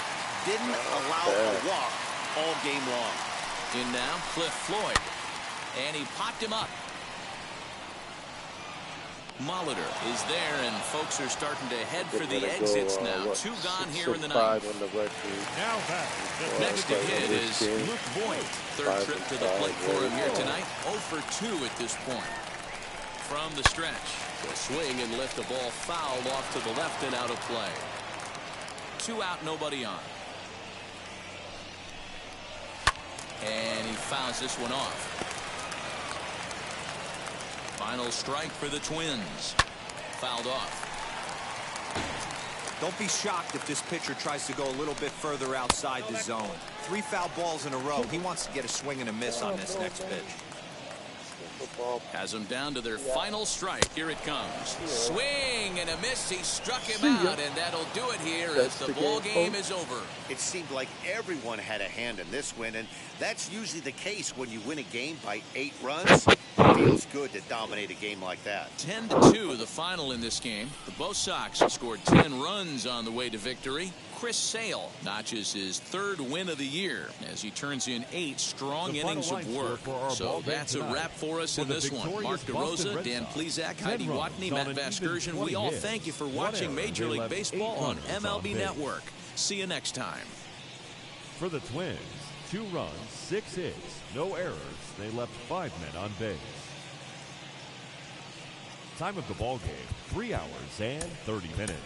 Didn't allow a walk all game long. In now, Cliff Floyd. And he popped him up. Molitor is there, and folks are starting to head for the exits now. 2 gone here in the ninth. On the record. Now back. Next to hit is Luke Voigt. Third trip to the plate for him here tonight. 0 for 2 at this point. From the stretch, the swing and lift the ball fouled off to the left and out of play. 2 out, nobody on. And he fouls this one off. Final strike for the Twins. Fouled off. Don't be shocked if this pitcher tries to go a little bit further outside the zone. 3 foul balls in a row. He wants to get a swing and a miss on this next pitch. Has them down to their final strike. Here it comes. Swing and a miss. He struck him out, and that'll do it here as the ball game is over. It seemed like everyone had a hand in this win, and that's usually the case when you win a game by 8 runs. It feels good to dominate a game like that. 10-2 the final in this game. Both Sox scored 10 runs on the way to victory. Chris Sale notches his 3rd win of the year as he turns in 8 strong innings of work. So that's a wrap for us in this one. Mark DeRosa, Dan Plesac, Heidi Watney, Matt Vasgersian, we all thank you for watching Major League Baseball on MLB Network. See you next time. For the Twins, 2 runs, 6 hits, no errors. They left 5 men on base. Time of the ball game, 3 hours and 30 minutes.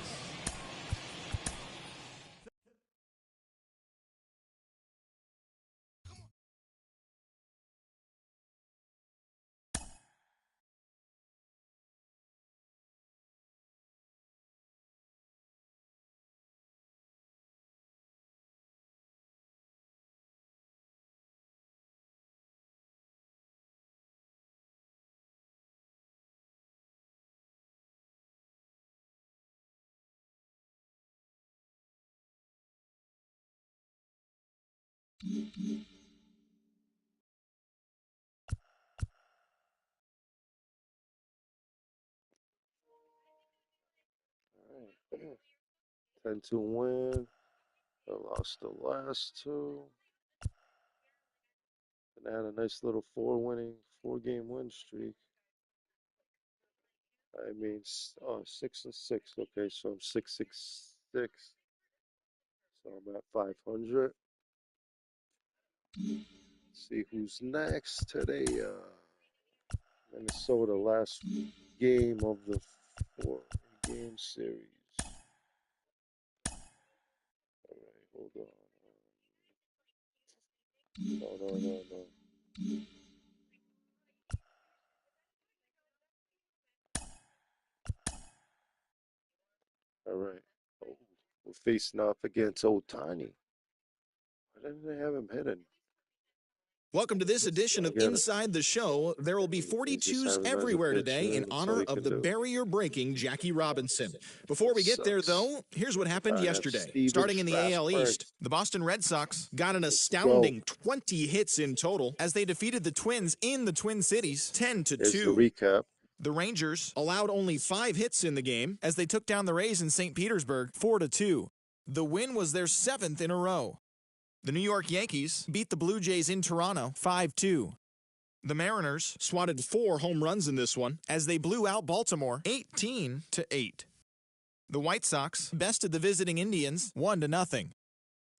All right. 10-2 win. I lost the last 2. And I had a nice little 4-game win streak. I mean, 6-6. Okay, so I'm 6-6-6. So I'm at 500. See who's next today. Minnesota, last game of the 4-game series. All right, hold on. No. All right. Oh, we're facing off against Ohtani. Why didn't they have him hitting? Welcome to this edition of Inside the Show. There will be 42s everywhere today in honor of the barrier-breaking Jackie Robinson. Before we get there, though, here's what happened yesterday. Starting in the AL East, the Boston Red Sox got an astounding 20 hits in total as they defeated the Twins in the Twin Cities 10-2. Here's the recap. The Rangers allowed only 5 hits in the game as they took down the Rays in St. Petersburg 4-2. The win was their 7th in a row. The New York Yankees beat the Blue Jays in Toronto 5-2. The Mariners swatted 4 home runs in this one as they blew out Baltimore 18-8. The White Sox bested the visiting Indians 1-0.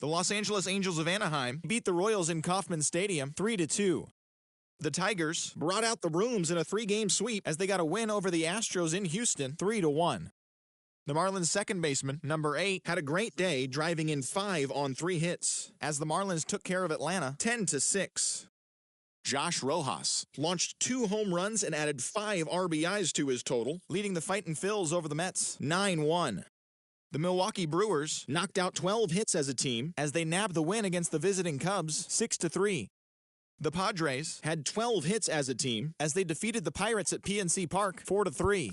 The Los Angeles Angels of Anaheim beat the Royals in Kauffman Stadium 3-2. The Tigers brought out the rooms in a 3-game sweep as they got a win over the Astros in Houston 3-1. The Marlins second baseman, number 8, had a great day driving in 5 on 3 hits as the Marlins took care of Atlanta 10-6. Josh Rojas launched 2 home runs and added 5 RBIs to his total, leading the Fightin' Phils over the Mets 9-1. The Milwaukee Brewers knocked out 12 hits as a team as they nabbed the win against the visiting Cubs 6-3. The Padres had 12 hits as a team as they defeated the Pirates at PNC Park 4-3.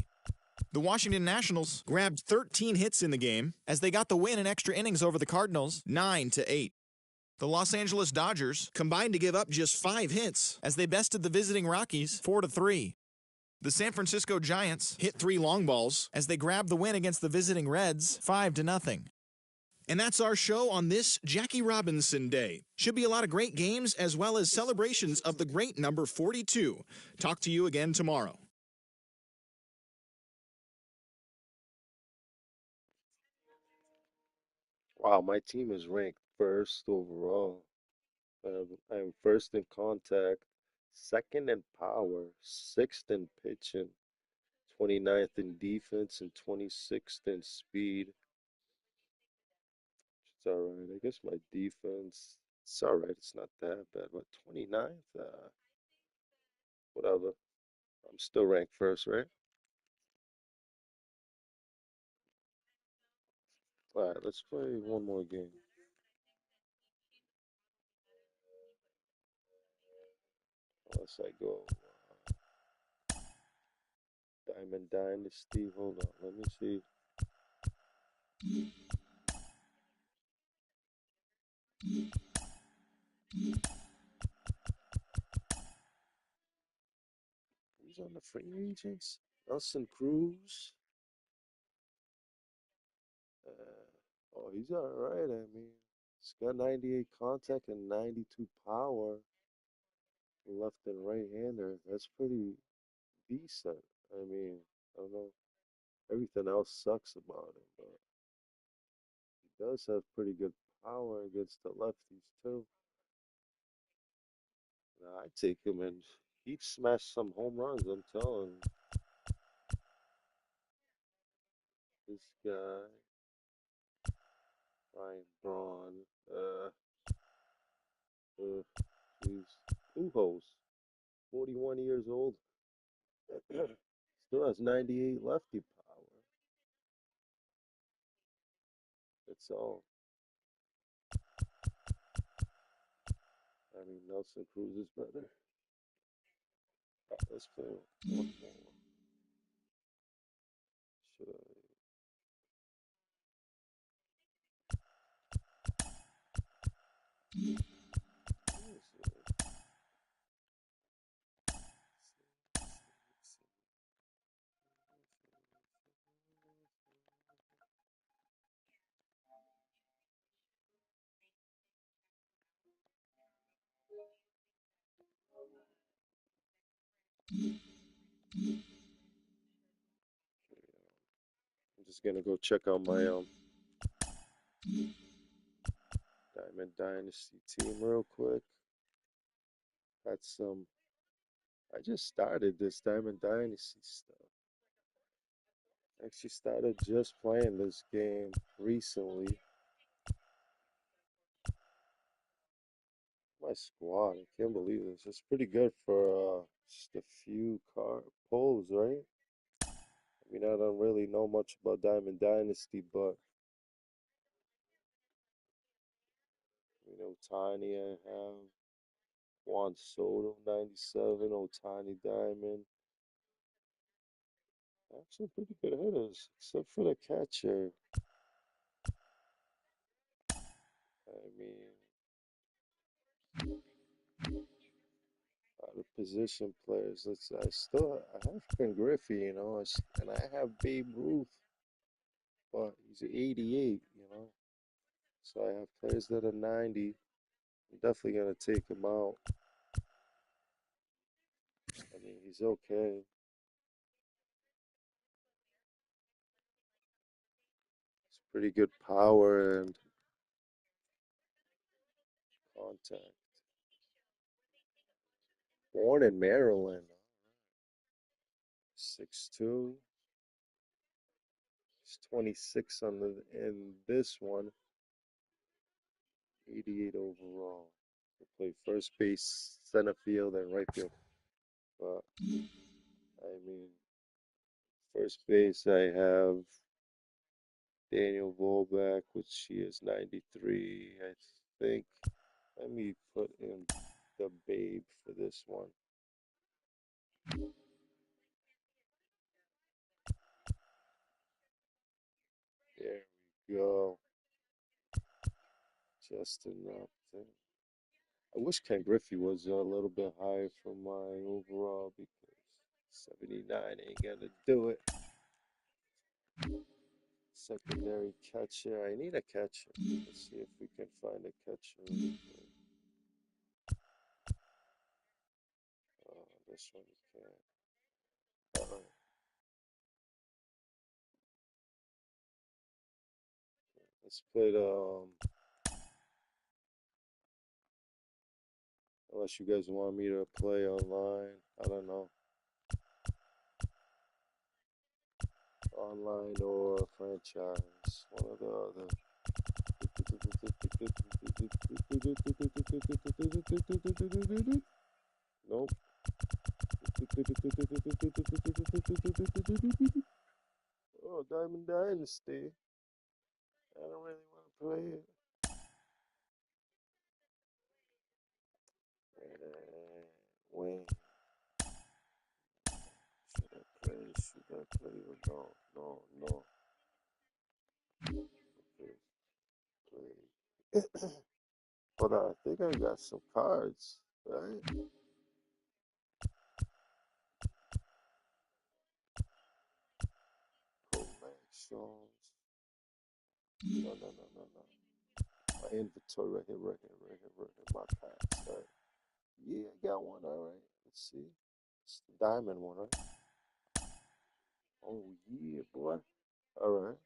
The Washington Nationals grabbed 13 hits in the game as they got the win in extra innings over the Cardinals 9-8. The Los Angeles Dodgers combined to give up just 5 hits as they bested the visiting Rockies 4-3. The San Francisco Giants hit 3 long balls as they grabbed the win against the visiting Reds 5-0. And that's our show on this Jackie Robinson Day. Should be a lot of great games as well as celebrations of the great number 42. Talk to you again tomorrow. Wow, my team is ranked first overall. I'm first in contact, second in power, sixth in pitching, 29th in defense, and 26th in speed. It's all right. I guess my defense, it's all right. It's not that bad, but 29th, whatever. I'm still ranked first, right? All right, let's play one more game. Unless I go Diamond Dynasty. Hold on, let me see. Who's on the free agents? Nelson Cruz. Oh, he's all right. I mean, he's got 98 contact and 92 power. Left and right-hander. That's pretty decent. I mean, I don't know. Everything else sucks about him, but he does have pretty good power against the lefties too. Now, I'd take him and he'd smash some home runs, I'm telling you. This guy, Ryan Braun, he's Ujos, 41 years old. Still has 98 lefty power. That's all. I mean, Nelson Cruz is better. Let's play one more. Should I? I'm just gonna go check out my Diamond Dynasty team real quick. Had some. I just started this Diamond Dynasty stuff. Actually started just playing this game recently. My squad, I can't believe this. It's pretty good for just a few pulls, right? I mean, I don't really know much about Diamond Dynasty, but you know, Tiny I have. Juan Soto, 97, Otani Diamond. I have some pretty good hitters, except for the catcher. I mean, out of position players. I have Ken Griffey, you know, and I have Babe Ruth, but he's 88, you know. So I have players that are 90. I'm definitely gonna take him out. I mean, he's okay. It's pretty good power and contact. Born in Maryland. 6'2". He's 26 in this one. 88 overall. He played first base, center field, and right field. But I mean, first base I have Daniel Volback, which he is 93, I think. Let me put in the Babe for this one. go. Justin Upton. I wish Ken Griffey was a little bit higher for my overall because 79 ain't gonna do it. Secondary catcher. I need a catcher. Let's see if we can find a catcher. Oh, this one you can't. Alright. Let's play the unless you guys want me to play online. I don't know. Online or franchise. One or the other. Nope. Oh, Diamond Dynasty. I don't really want to play it. When should I play? Should I play or no? No, no. Okay, play. Hold on, I think I got some cards, right? Collections. No, no, no, no, no. My inventory right here, right here, right here, right here. My packs. All right. Yeah, I got one. All right. Let's see. It's the diamond one, right? Oh yeah, boy. All right.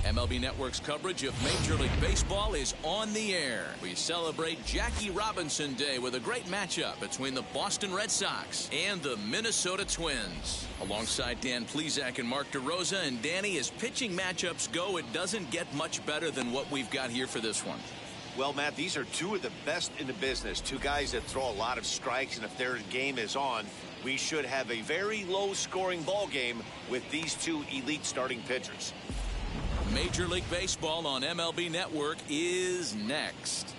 MLB Network's coverage of Major League Baseball is on the air. We celebrate Jackie Robinson Day with a great matchup between the Boston Red Sox and the Minnesota Twins. Alongside Dan Plesac and Mark DeRosa, and Danny, as pitching matchups go, it doesn't get much better than what we've got here for this one. Well, Matt, these are two of the best in the business. Two guys that throw a lot of strikes, and if their game is on, we should have a very low-scoring ball game with these two elite starting pitchers. Major League Baseball on MLB Network is next.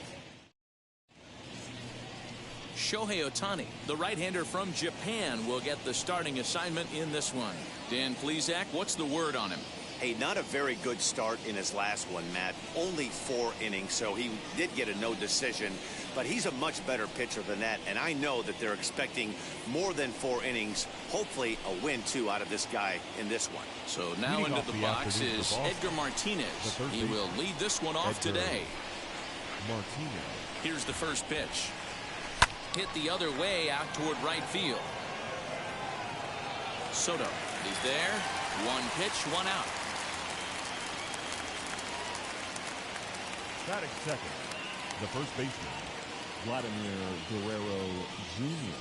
Shohei Ohtani, the right-hander from Japan, will get the starting assignment in this one. Dan Plesac, what's the word on him? Hey, not a very good start in his last one, Matt. Only 4 innings, so he did get a no decision. But he's a much better pitcher than that, and I know that they're expecting more than 4 innings. Hopefully a win, too, out of this guy in this one. So now into the box is Edgar Martinez. He will lead this one off today. Here's the first pitch. Hit the other way out toward right field. Soto is there. 1 pitch, 1 out. Batting second, the first baseman, Vladimir Guerrero Jr.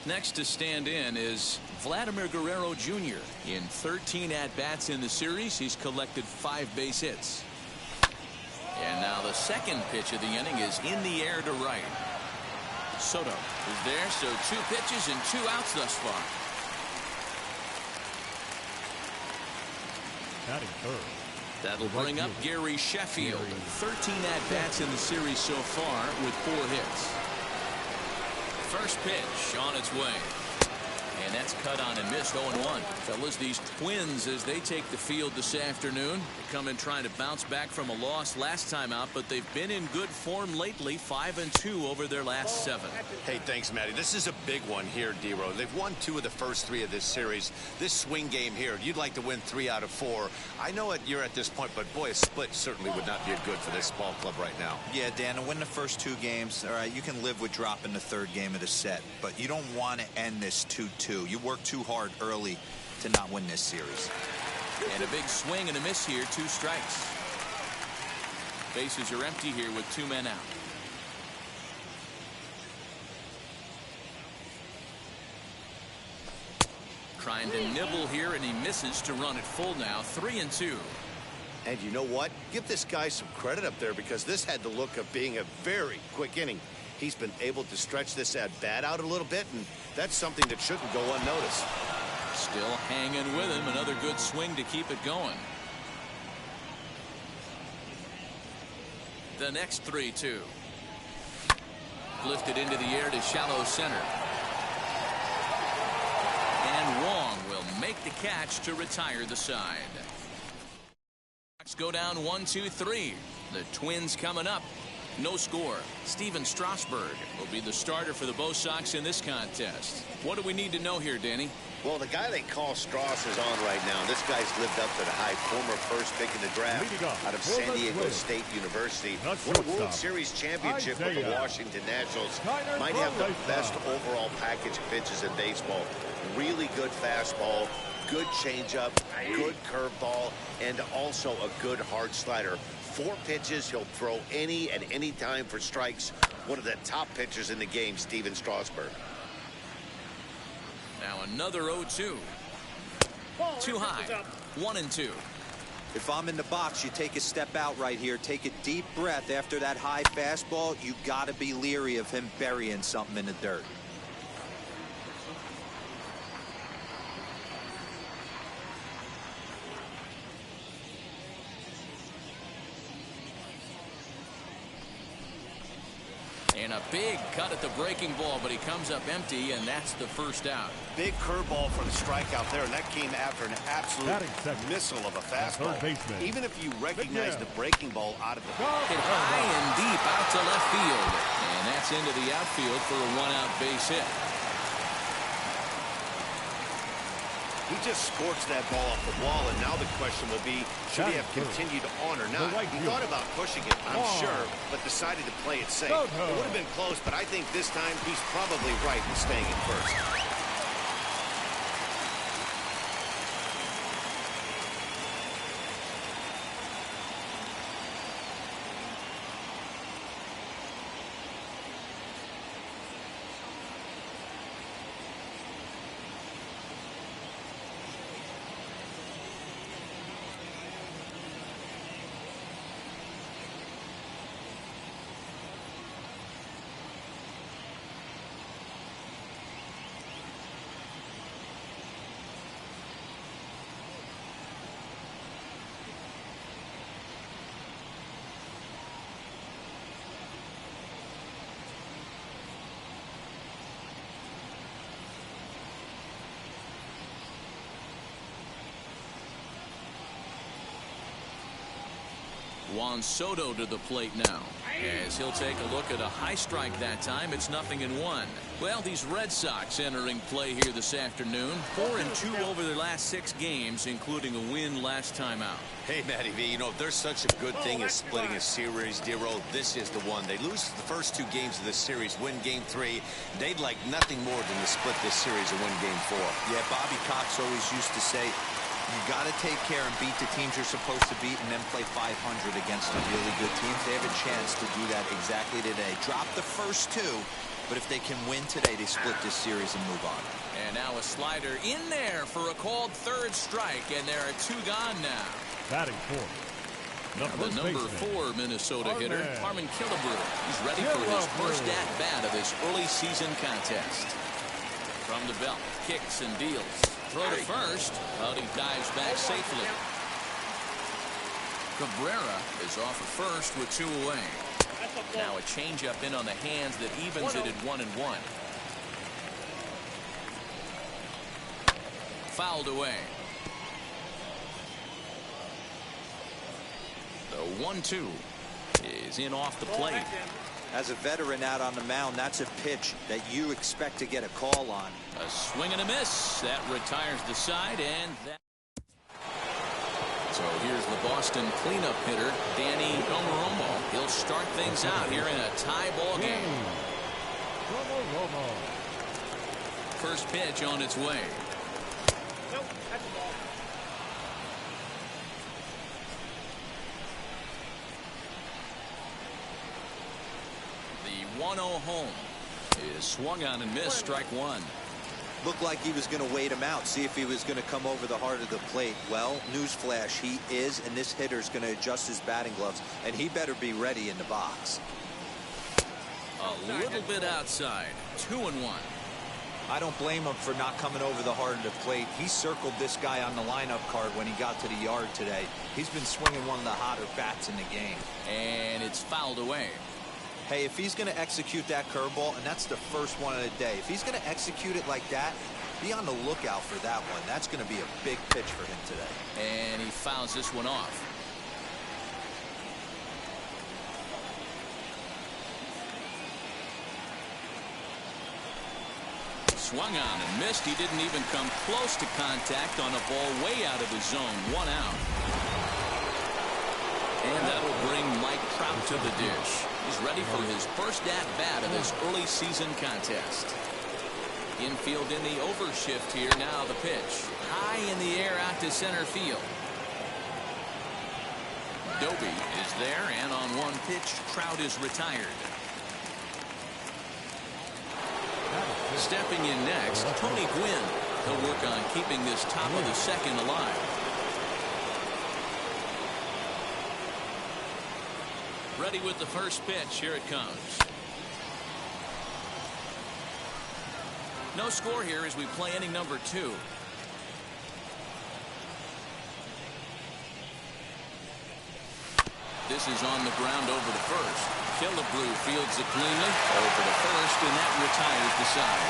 Next to stand in is Vladimir Guerrero Jr. In 13 at-bats in the series, he's collected 5 base hits. And now the second pitch of the inning is in the air to right. Soto is there, so 2 pitches and 2 outs thus far. Batting third. That'll bring up Gary Sheffield. 13 at-bats in the series so far with 4 hits. First pitch on its way. And that's cut on and missed. 0-1. Fellas, these Twins, as they take the field this afternoon, they come in trying to bounce back from a loss last time out, but they've been in good form lately. 5-2 over their last 7. Hey, thanks, Matty. This is a big one here, D-Row. They've won 2 of the first 3 of this series. This swing game here, you'd like to win 3 out of 4. I know you're at this point, but boy, a split certainly would not be good for this ball club right now. Yeah, Dan, to win the first 2 games, all right, you can live with dropping the 3rd game of the set, but you don't want to end this 2-2. You work too hard early to not win this series. And a big swing and a miss here. 2 strikes. Bases are empty here with 2 men out. Trying to nibble here, and he misses to run it full now. 3-2. And you know what? Give this guy some credit up there, because this had the look of being a very quick inning. He's been able to stretch this at-bat out a little bit, and that's something that shouldn't go unnoticed. Still hanging with him. Another good swing to keep it going. The next 3-2. Lifted into the air to shallow center. And Wong will make the catch to retire the side. Go down 1-2-3. The Twins coming up. No score. Steven Strasburg will be the starter for the Bo Sox in this contest. What do we need to know here, Danny? Well, the guy they call Strauss is on right now. This guy's lived up to the hype. Former first pick in the draft out of San Diego State University. Won a World Series championship with the Washington Nationals. Might have the best overall package of pitches in baseball. Really good fastball, good changeup, good curveball, and also a good hard slider. 4 pitches. He'll throw any at any time for strikes. One of the top pitchers in the game, Steven Strasburg. Now another 0-2. Too high. 1-2. If I'm in the box, you take a step out right here. Take a deep breath after that high fastball. You got to be leery of him burying something in the dirt. And a big cut at the breaking ball, but he comes up empty, and that's the first out. Big curveball for the strikeout there, and that came after an absolute missile of a fastball. Even if you recognize the breaking ball out of the hit high and deep out to left field, and that's into the outfield for a 1-out base hit. He just scorched that ball off the wall, and now the question will be, should he have continued on or not? He thought about pushing it, I'm sure, but decided to play it safe. It would have been close, but I think this time he's probably right in staying at first. Juan Soto to the plate now, as he'll take a look at a high strike that time. It's 0-1. Well, these Red Sox entering play here this afternoon. 4-2 over their last 6 games, including a win last time out. Hey, Matty V, you know, if there's such a good thing as splitting a series, Dero, this is the one. They lose the first 2 games of this series, win Game 3. They'd like nothing more than to split this series and win Game 4. Yeah, Bobby Cox always used to say, you got to take care and beat the teams you're supposed to beat and then play 500 against the really good teams. They have a chance to do that exactly today. Drop the first 2, but if they can win today, they split this series and move on. And now a slider in there for a called 3rd strike, and there are 2 gone now. Batting 4th. The number 4 Minnesota hitter, Harmon Killebrew. He's ready for his first at-bat of this early season contest. From the belt, kicks and deals. Throw to first, but he dives back safely. Cabrera is off of first with 2 away. Now a changeup in on the hands that evens it at 1-1. Fouled away. The 1-2 is in off the plate. As a veteran out on the mound, that's a pitch that you expect to get a call on. A swing and a miss. That retires the side, and that. So here's the Boston cleanup hitter, Danny Domeromo. He'll start things out here in a tie ball game. First pitch on its way. Nope, that's the ball. The 1-0 home is swung on and missed, strike 1. Looked like he was going to wait him out, see if he was going to come over the heart of the plate. Well, newsflash, he is, and this hitter's going to adjust his batting gloves, and he better be ready in the box. A little bit outside, 2-1. I don't blame him for not coming over the heart of the plate. He circled this guy on the lineup card when he got to the yard today. He's been swinging one of the hotter bats in the game. And it's fouled away. Hey, if he's going to execute that curveball, and that's the first one of the day, if he's going to execute it like that, be on the lookout for that one. That's going to be a big pitch for him today. And he fouls this one off. Swung on and missed. He didn't even come close to contact on a ball way out of his zone. 1 out. And that'll bring Mike Trout to the dish. He's ready for his first at-bat of this early season contest. Infield in the overshift here. Now the pitch. High in the air out to center field. Doby is there, and on one pitch, Trout is retired. Stepping in next, Tony Gwynn. He'll work on keeping this top of the second alive. Ready with the first pitch. Here it comes. No score here as we play inning number 2. This is on the ground over to first. Killebrew fields it cleanly over to first, and that retires the side.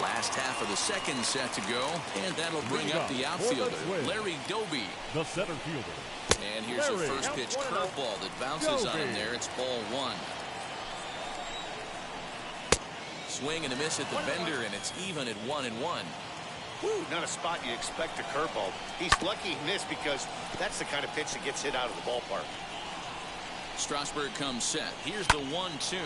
Last half of the second set to go, and that'll bring up the outfielder, Larry Doby. The center fielder. And here's a first pitch curveball that bounces on him there. It's ball 1. Swing and a miss at the bender, and it's even at 1-1. Woo, not a spot you expect a curveball. He's lucky he missed because that's the kind of pitch that gets hit out of the ballpark. Strasburg comes set. Here's the 1-2.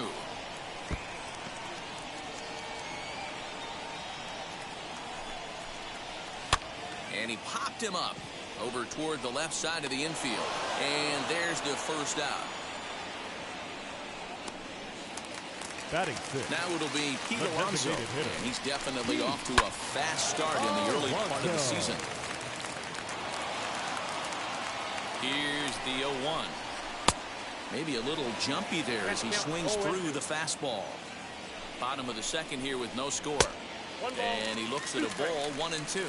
And he popped him up over toward the left side of the infield. And there's the first out. Batting fifth. Now it'll be Pete Alonso. And he's definitely off to a fast start in the early part of the season. Here's the 0-1. Maybe a little jumpy there as he swings through the fastball. Bottom of the second here with no score. And he looks at a ball, 1-2.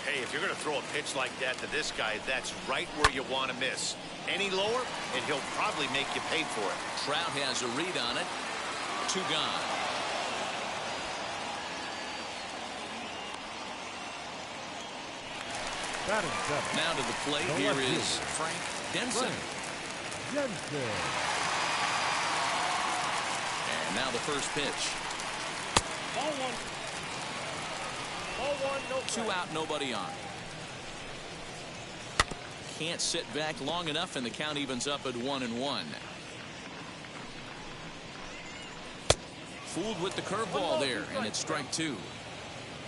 Hey, if you're going to throw a pitch like that to this guy, that's right where you want to miss. Any lower, and he'll probably make you pay for it. Trout has a read on it. 2 gone. Now to the plate. Here is Frank Denson. And now the first pitch. Ball 1. Ball 1, no strike. 2 out, nobody on. Can't sit back long enough, and the count evens up at 1-1. Fooled with the curveball there, and it's strike 2.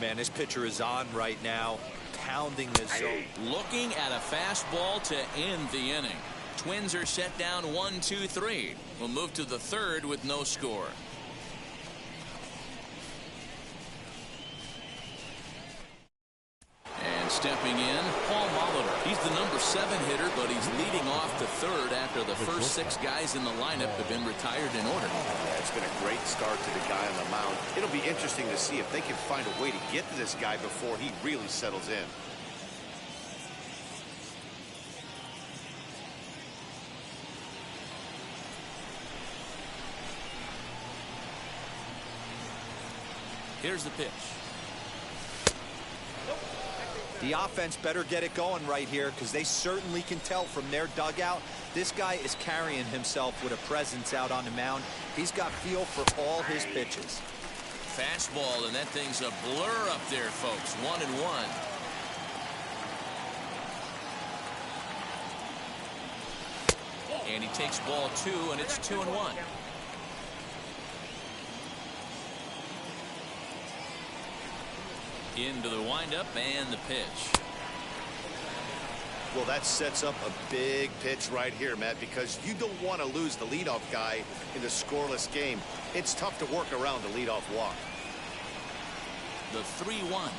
Man, this pitcher is on right now, pounding this zone. Looking at a fastball to end the inning. Twins are set down 1-2-3. We'll move to the third with no score. And stepping in, Paul Molitor. He's the number 7 hitter, but he's leading off the third after the first 6 guys in the lineup have been retired in order. Yeah, it's been a great start to the guy on the mound. It'll be interesting to see if they can find a way to get to this guy before he really settles in. Here's the pitch. The offense better get it going right here because they certainly can tell from their dugout this guy is carrying himself with a presence out on the mound. He's got feel for all his pitches. Fastball, and that thing's a blur up there, folks. 1-1. And he takes ball 2, and it's 2-1. Into the windup and the pitch. Well, that sets up a big pitch right here, Matt, because you don't want to lose the leadoff guy in a scoreless game. It's tough to work around the leadoff walk. The 3-1.